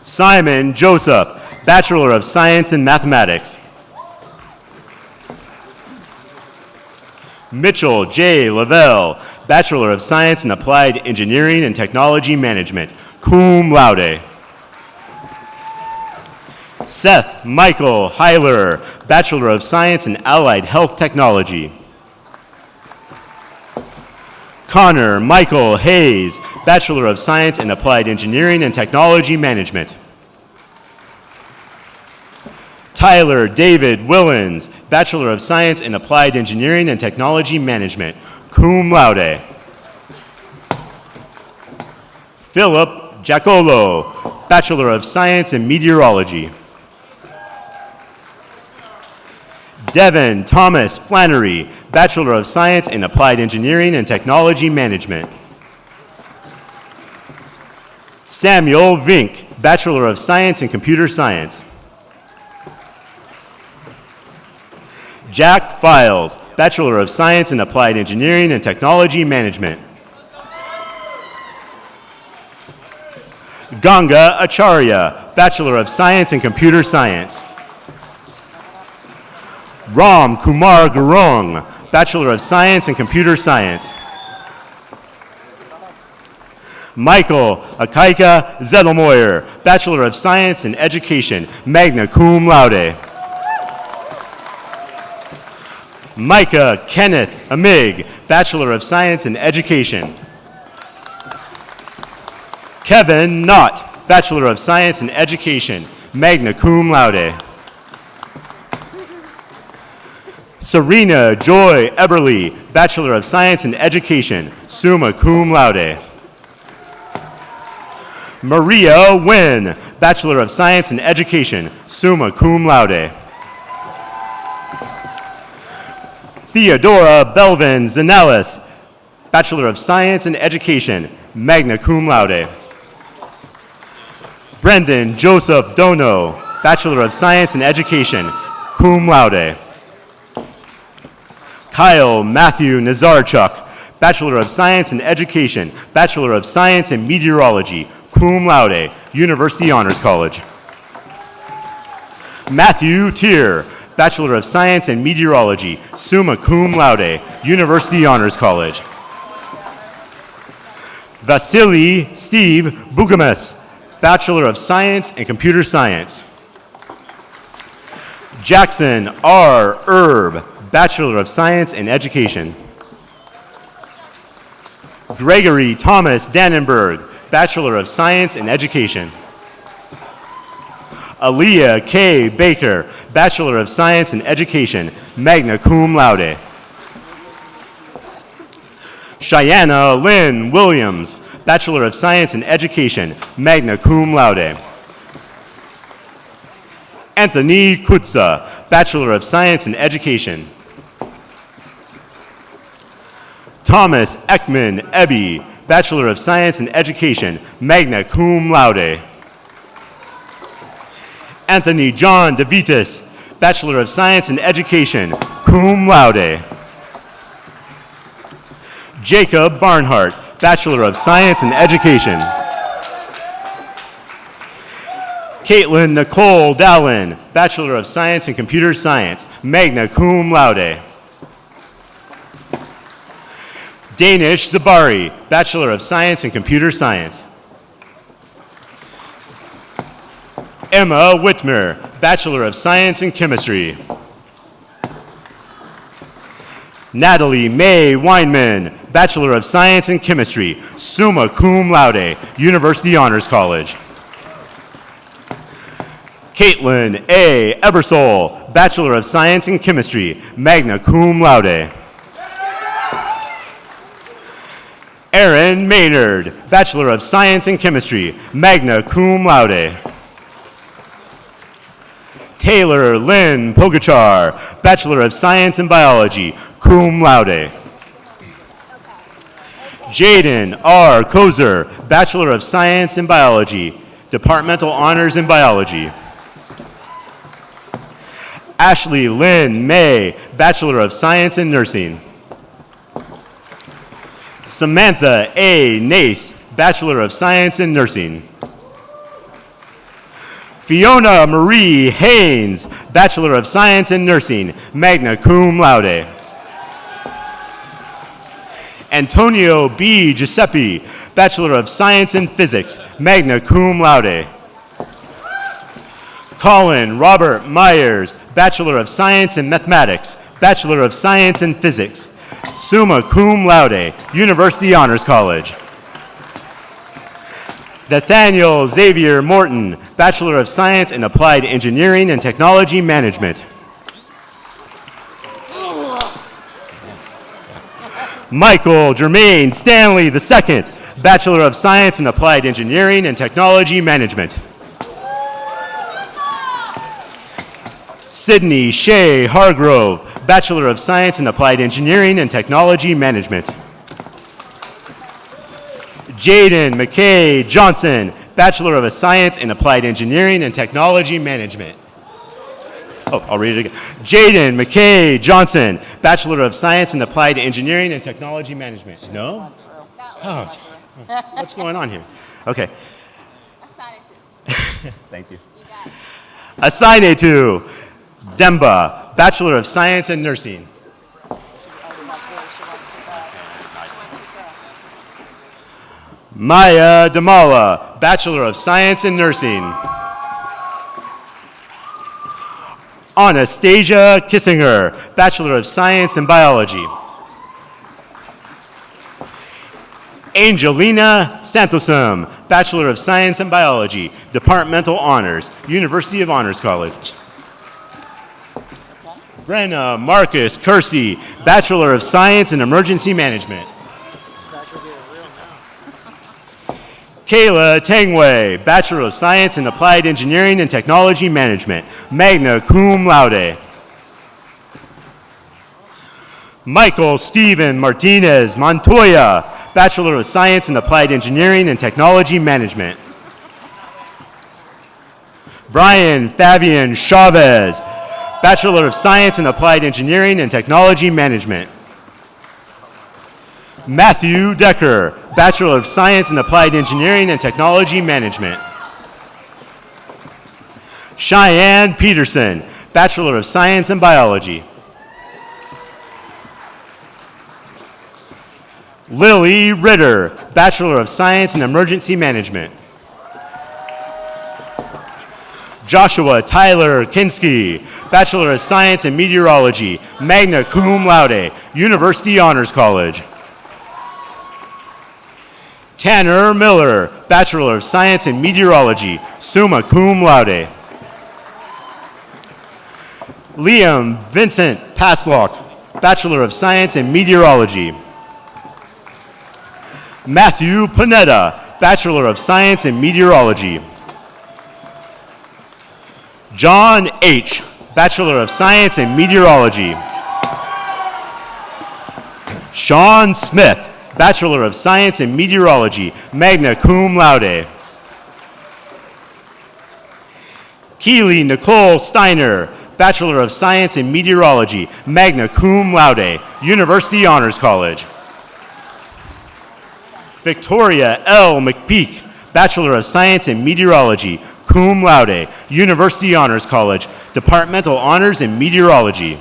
Simon Joseph, Bachelor of Science in Mathematics. Mitchell J. Lavelle, Bachelor of Science in Applied Engineering and Technology Management, cum laude. Seth Michael Heiler, Bachelor of Science in Allied Health Technology. Connor Michael Hayes, Bachelor of Science in Applied Engineering and Technology Management. Tyler David Willens, Bachelor of Science in Applied Engineering and Technology Management, cum laude. Philip Giacolo, Bachelor of Science in Meteorology. Devin Thomas Flannery, Bachelor of Science in Applied Engineering and Technology Management. Samuel Vink, Bachelor of Science in Computer Science. Jack Files, Bachelor of Science in Applied Engineering and Technology Management. Ganga Acharya, Bachelor of Science in Computer Science. Ram Kumar Gurung, Bachelor of Science in Computer Science. Michael Akaika Zedelmoyer, Bachelor of Science in Education, magna cum laude. Micah Kenneth Amig, Bachelor of Science in Education. Kevin Knott, Bachelor of Science in Education, magna cum laude. Serena Joy Eberly, Bachelor of Science in Education, summa cum laude. Maria Nguyen, Bachelor of Science in Education, summa cum laude. Theodora Belvin Zanelis, Bachelor of Science in Education, magna cum laude. Brendan Joseph Dono, Bachelor of Science in Education, cum laude. Kyle Matthew Nazarchuk, Bachelor of Science in Education, Bachelor of Science in Meteorology, cum laude, University Honors College. Matthew Tier, Bachelor of Science in Meteorology, summa cum laude, University Honors College. Vasily Steve Bugamas, Bachelor of Science in Computer Science. Jackson R. Erb, Bachelor of Science in Education. Gregory Thomas Dannenberg, Bachelor of Science in Education. Aaliyah K. Baker, Bachelor of Science in Education, magna cum laude. Cheyenne Lynn Williams, Bachelor of Science in Education, magna cum laude. Anthony Kutza, Bachelor of Science in Education. Thomas Ekman Ebby, Bachelor of Science in Education, magna cum laude. Anthony John DeVitas, Bachelor of Science in Education, cum laude. Jacob Barnhart, Bachelor of Science in Education. Caitlin Nicole Dallin, Bachelor of Science in Computer Science, magna cum laude. Danish Zabari, Bachelor of Science in Computer Science. Emma Whitmer, Bachelor of Science in Chemistry. Natalie Mae Weinman, Bachelor of Science in Chemistry, summa cum laude, University Honors College. Caitlin A. Ebersole, Bachelor of Science in Chemistry, magna cum laude. Aaron Maynard, Bachelor of Science in Chemistry, magna cum laude. Taylor Lynn Pogachar, Bachelor of Science in Biology, cum laude. Jaden R. Kozer, Bachelor of Science in Biology, Departmental Honors in Biology. Ashley Lynn May, Bachelor of Science in Nursing. Samantha A. Nace, Bachelor of Science in Nursing. Fiona Marie Haynes, Bachelor of Science in Nursing, magna cum laude. Antonio B. Giuseppe, Bachelor of Science in Physics, magna cum laude. Colin Robert Myers, Bachelor of Science in Mathematics, Bachelor of Science in Physics, summa cum laude, University Honors College. Nathaniel Xavier Morton, Bachelor of Science in Applied Engineering and Technology Management. Michael Jermaine Stanley II, Bachelor of Science in Applied Engineering and Technology Management. Sydney Shea Hargrove, Bachelor of Science in Applied Engineering and Technology Management. Jaden McKay Johnson, Bachelor of Science in Applied Engineering and Technology Management. Oh, I'll read it again. Jaden McKay Johnson, Bachelor of Science in Applied Engineering and Technology Management. No? Oh, what's going on here? Okay. Assign it to. Thank you. You got it. Assign it to Demba, Bachelor of Science in Nursing. Maya Damala, Bachelor of Science in Nursing. Anastasia Kissinger, Bachelor of Science in Biology. Angelina Santosum, Bachelor of Science in Biology, Departmental Honors, University of Honors College. Brenna Marcus Kersey, Bachelor of Science in Emergency Management. Kayla Tangway, Bachelor of Science in Applied Engineering and Technology Management, magna cum laude. Michael Steven Martinez Montoya, Bachelor of Science in Applied Engineering and Technology Management. Brian Fabian Chavez, Bachelor of Science in Applied Engineering and Technology Management. Matthew Decker, Bachelor of Science in Applied Engineering and Technology Management. Cheyenne Peterson, Bachelor of Science in Biology. Lily Ritter, Bachelor of Science in Emergency Management. Joshua Tyler Kinski, Bachelor of Science in Meteorology, magna cum laude, University Honors College. Tanner Miller, Bachelor of Science in Meteorology, summa cum laude. Liam Vincent Paslock, Bachelor of Science in Meteorology. Matthew Panetta, Bachelor of Science in Meteorology. John H., Bachelor of Science in Meteorology. Sean Smith, Bachelor of Science in Meteorology, magna cum laude. Keely Nicole Steiner, Bachelor of Science in Meteorology, magna cum laude, University Honors College. Victoria L. McPeak, Bachelor of Science in Meteorology, cum laude, University Honors College, Departmental Honors in Meteorology.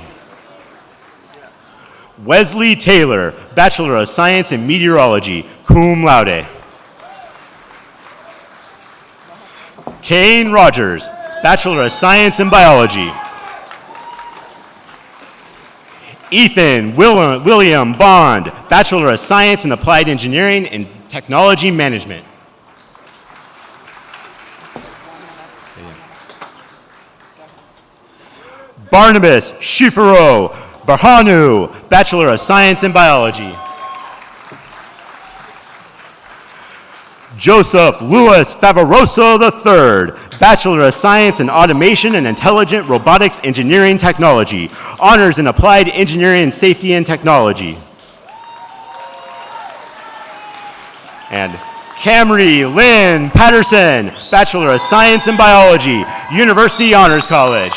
Wesley Taylor, Bachelor of Science in Meteorology, cum laude. Kane Rogers, Bachelor of Science in Biology. Ethan William Bond, Bachelor of Science in Applied Engineering and Technology Management. Barnabas Shifero Barhanu, Bachelor of Science in Biology. Joseph Louis Favaroso III, Bachelor of Science in Automation and Intelligent Robotics Engineering Technology, Honors in Applied Engineering and Safety and Technology. And Camry Lynn Patterson, Bachelor of Science in Biology, University Honors College.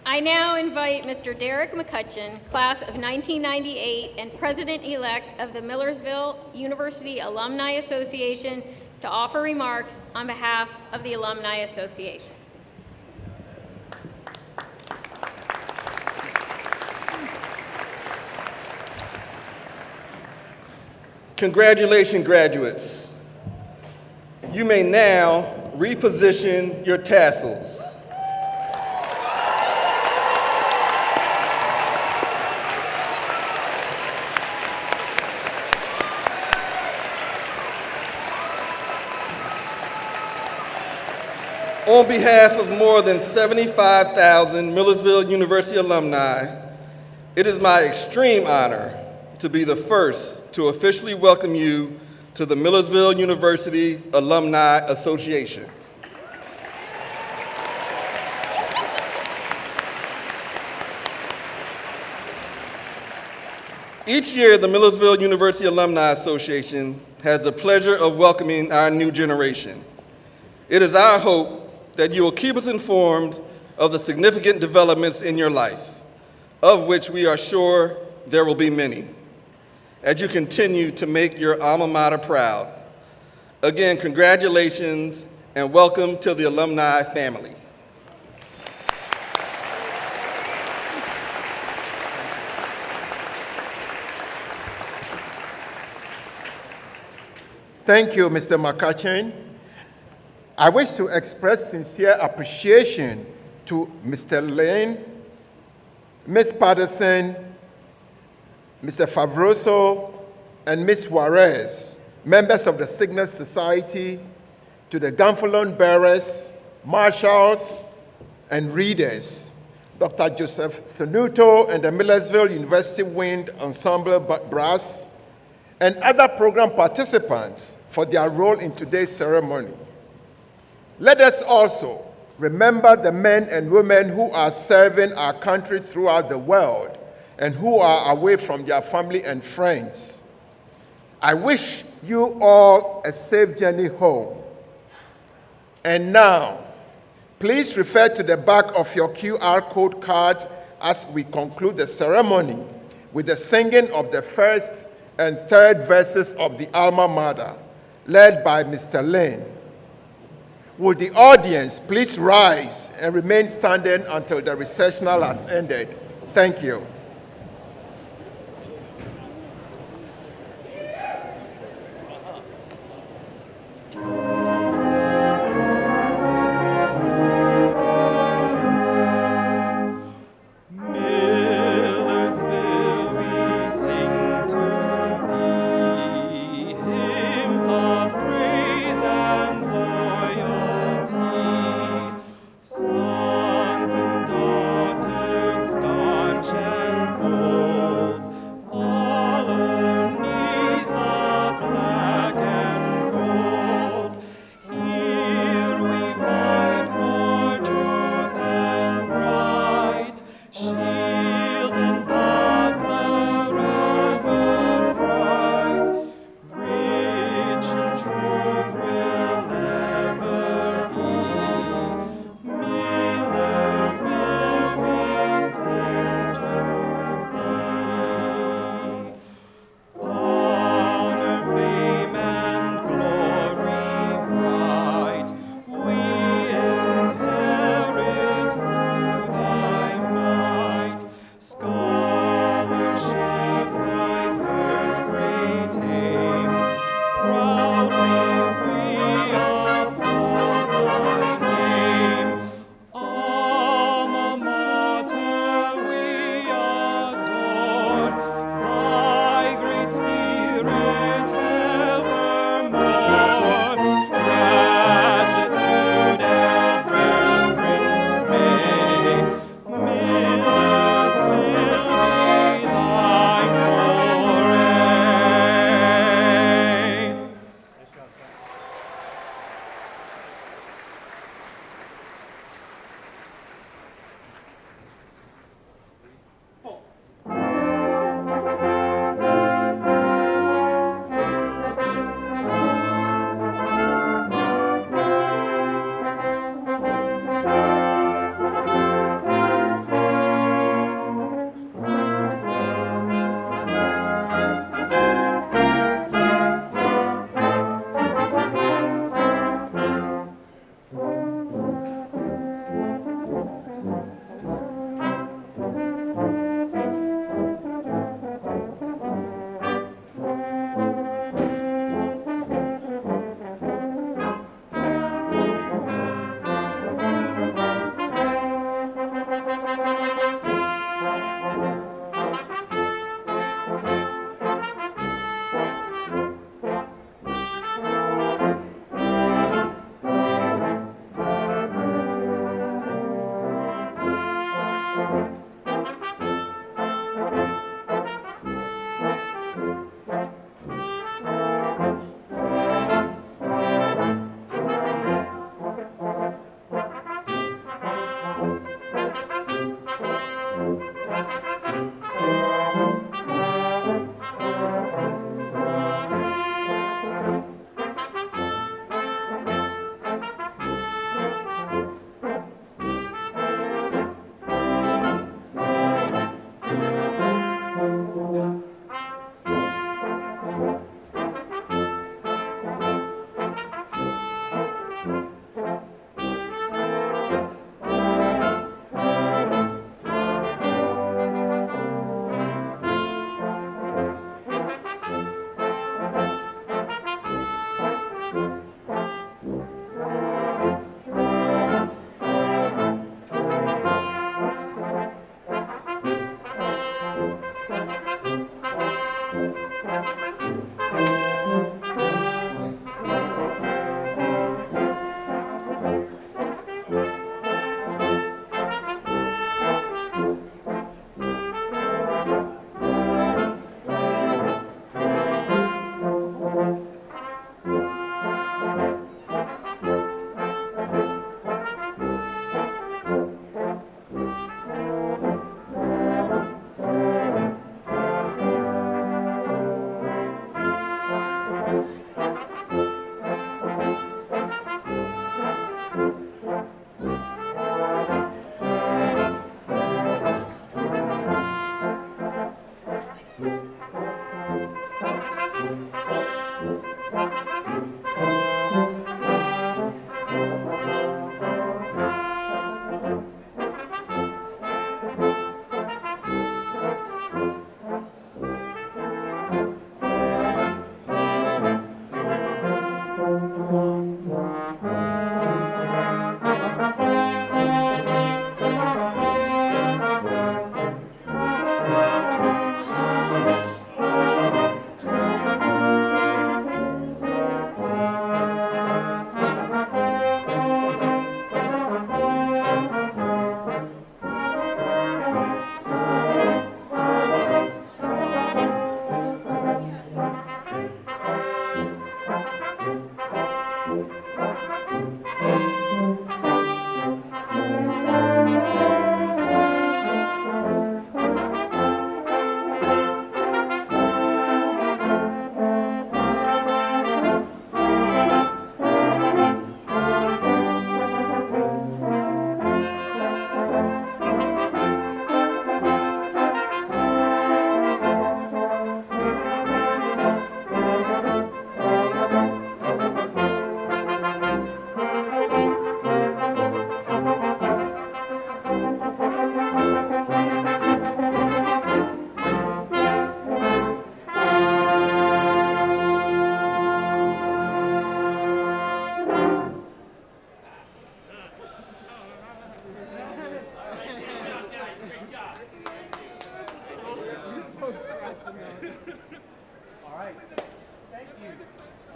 I now invite Mr. Derek McCutcheon, class of 1998 and president-elect of the Millersville University Alumni Association, to offer remarks on behalf of the Alumni Association. Congratulations, graduates. You may now reposition your tassels. On behalf of more than 75,000 Millersville University alumni, it is my extreme honor to be the first to officially welcome you to the Millersville University Alumni Association. Each year, the Millersville University Alumni Association has the pleasure of welcoming our new generation. It is our hope that you will keep us informed of the significant developments in your life, of which we are sure there will be many, as you continue to make your alma mater proud. Again, congratulations and welcome to the alumni family. Thank you, Mr. McCutcheon. I wish to express sincere appreciation to Mr. Lane, Ms. Patterson, Mr. Favroso, and Ms. Juarez, members of the Cygnus Society, to the Gonfalon bearers, marshals, and readers, Dr. Joseph Sanuto and the Millersville University Wind Ensemble Brass, and other program participants for their role in today's ceremony. Let us also remember the men and women who are serving our country throughout the world and who are away from their family and friends. I wish you all a safe journey home. And now, Please refer to the back of your QR code card as we conclude the ceremony with the singing of the first and third verses of the Alma Mater, led by Mr. Lin. Will the audience please rise and remain standing until the recessional has ended? Thank you. Millersville, we sing to thee hymns of praise and loyalty, sons and daughters staunch and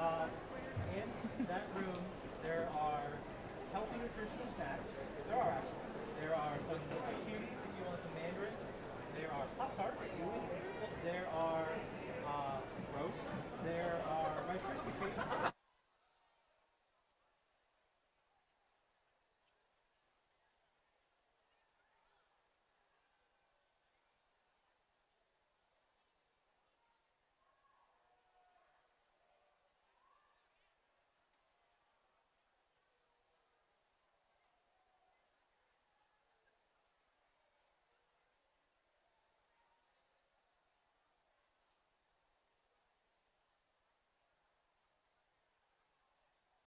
In that room, there are healthy nutritional snacks. There are actually. There are some cuties if you want some mandarins. There are Pop-Tarts. There are roast. There are Rice Krispies.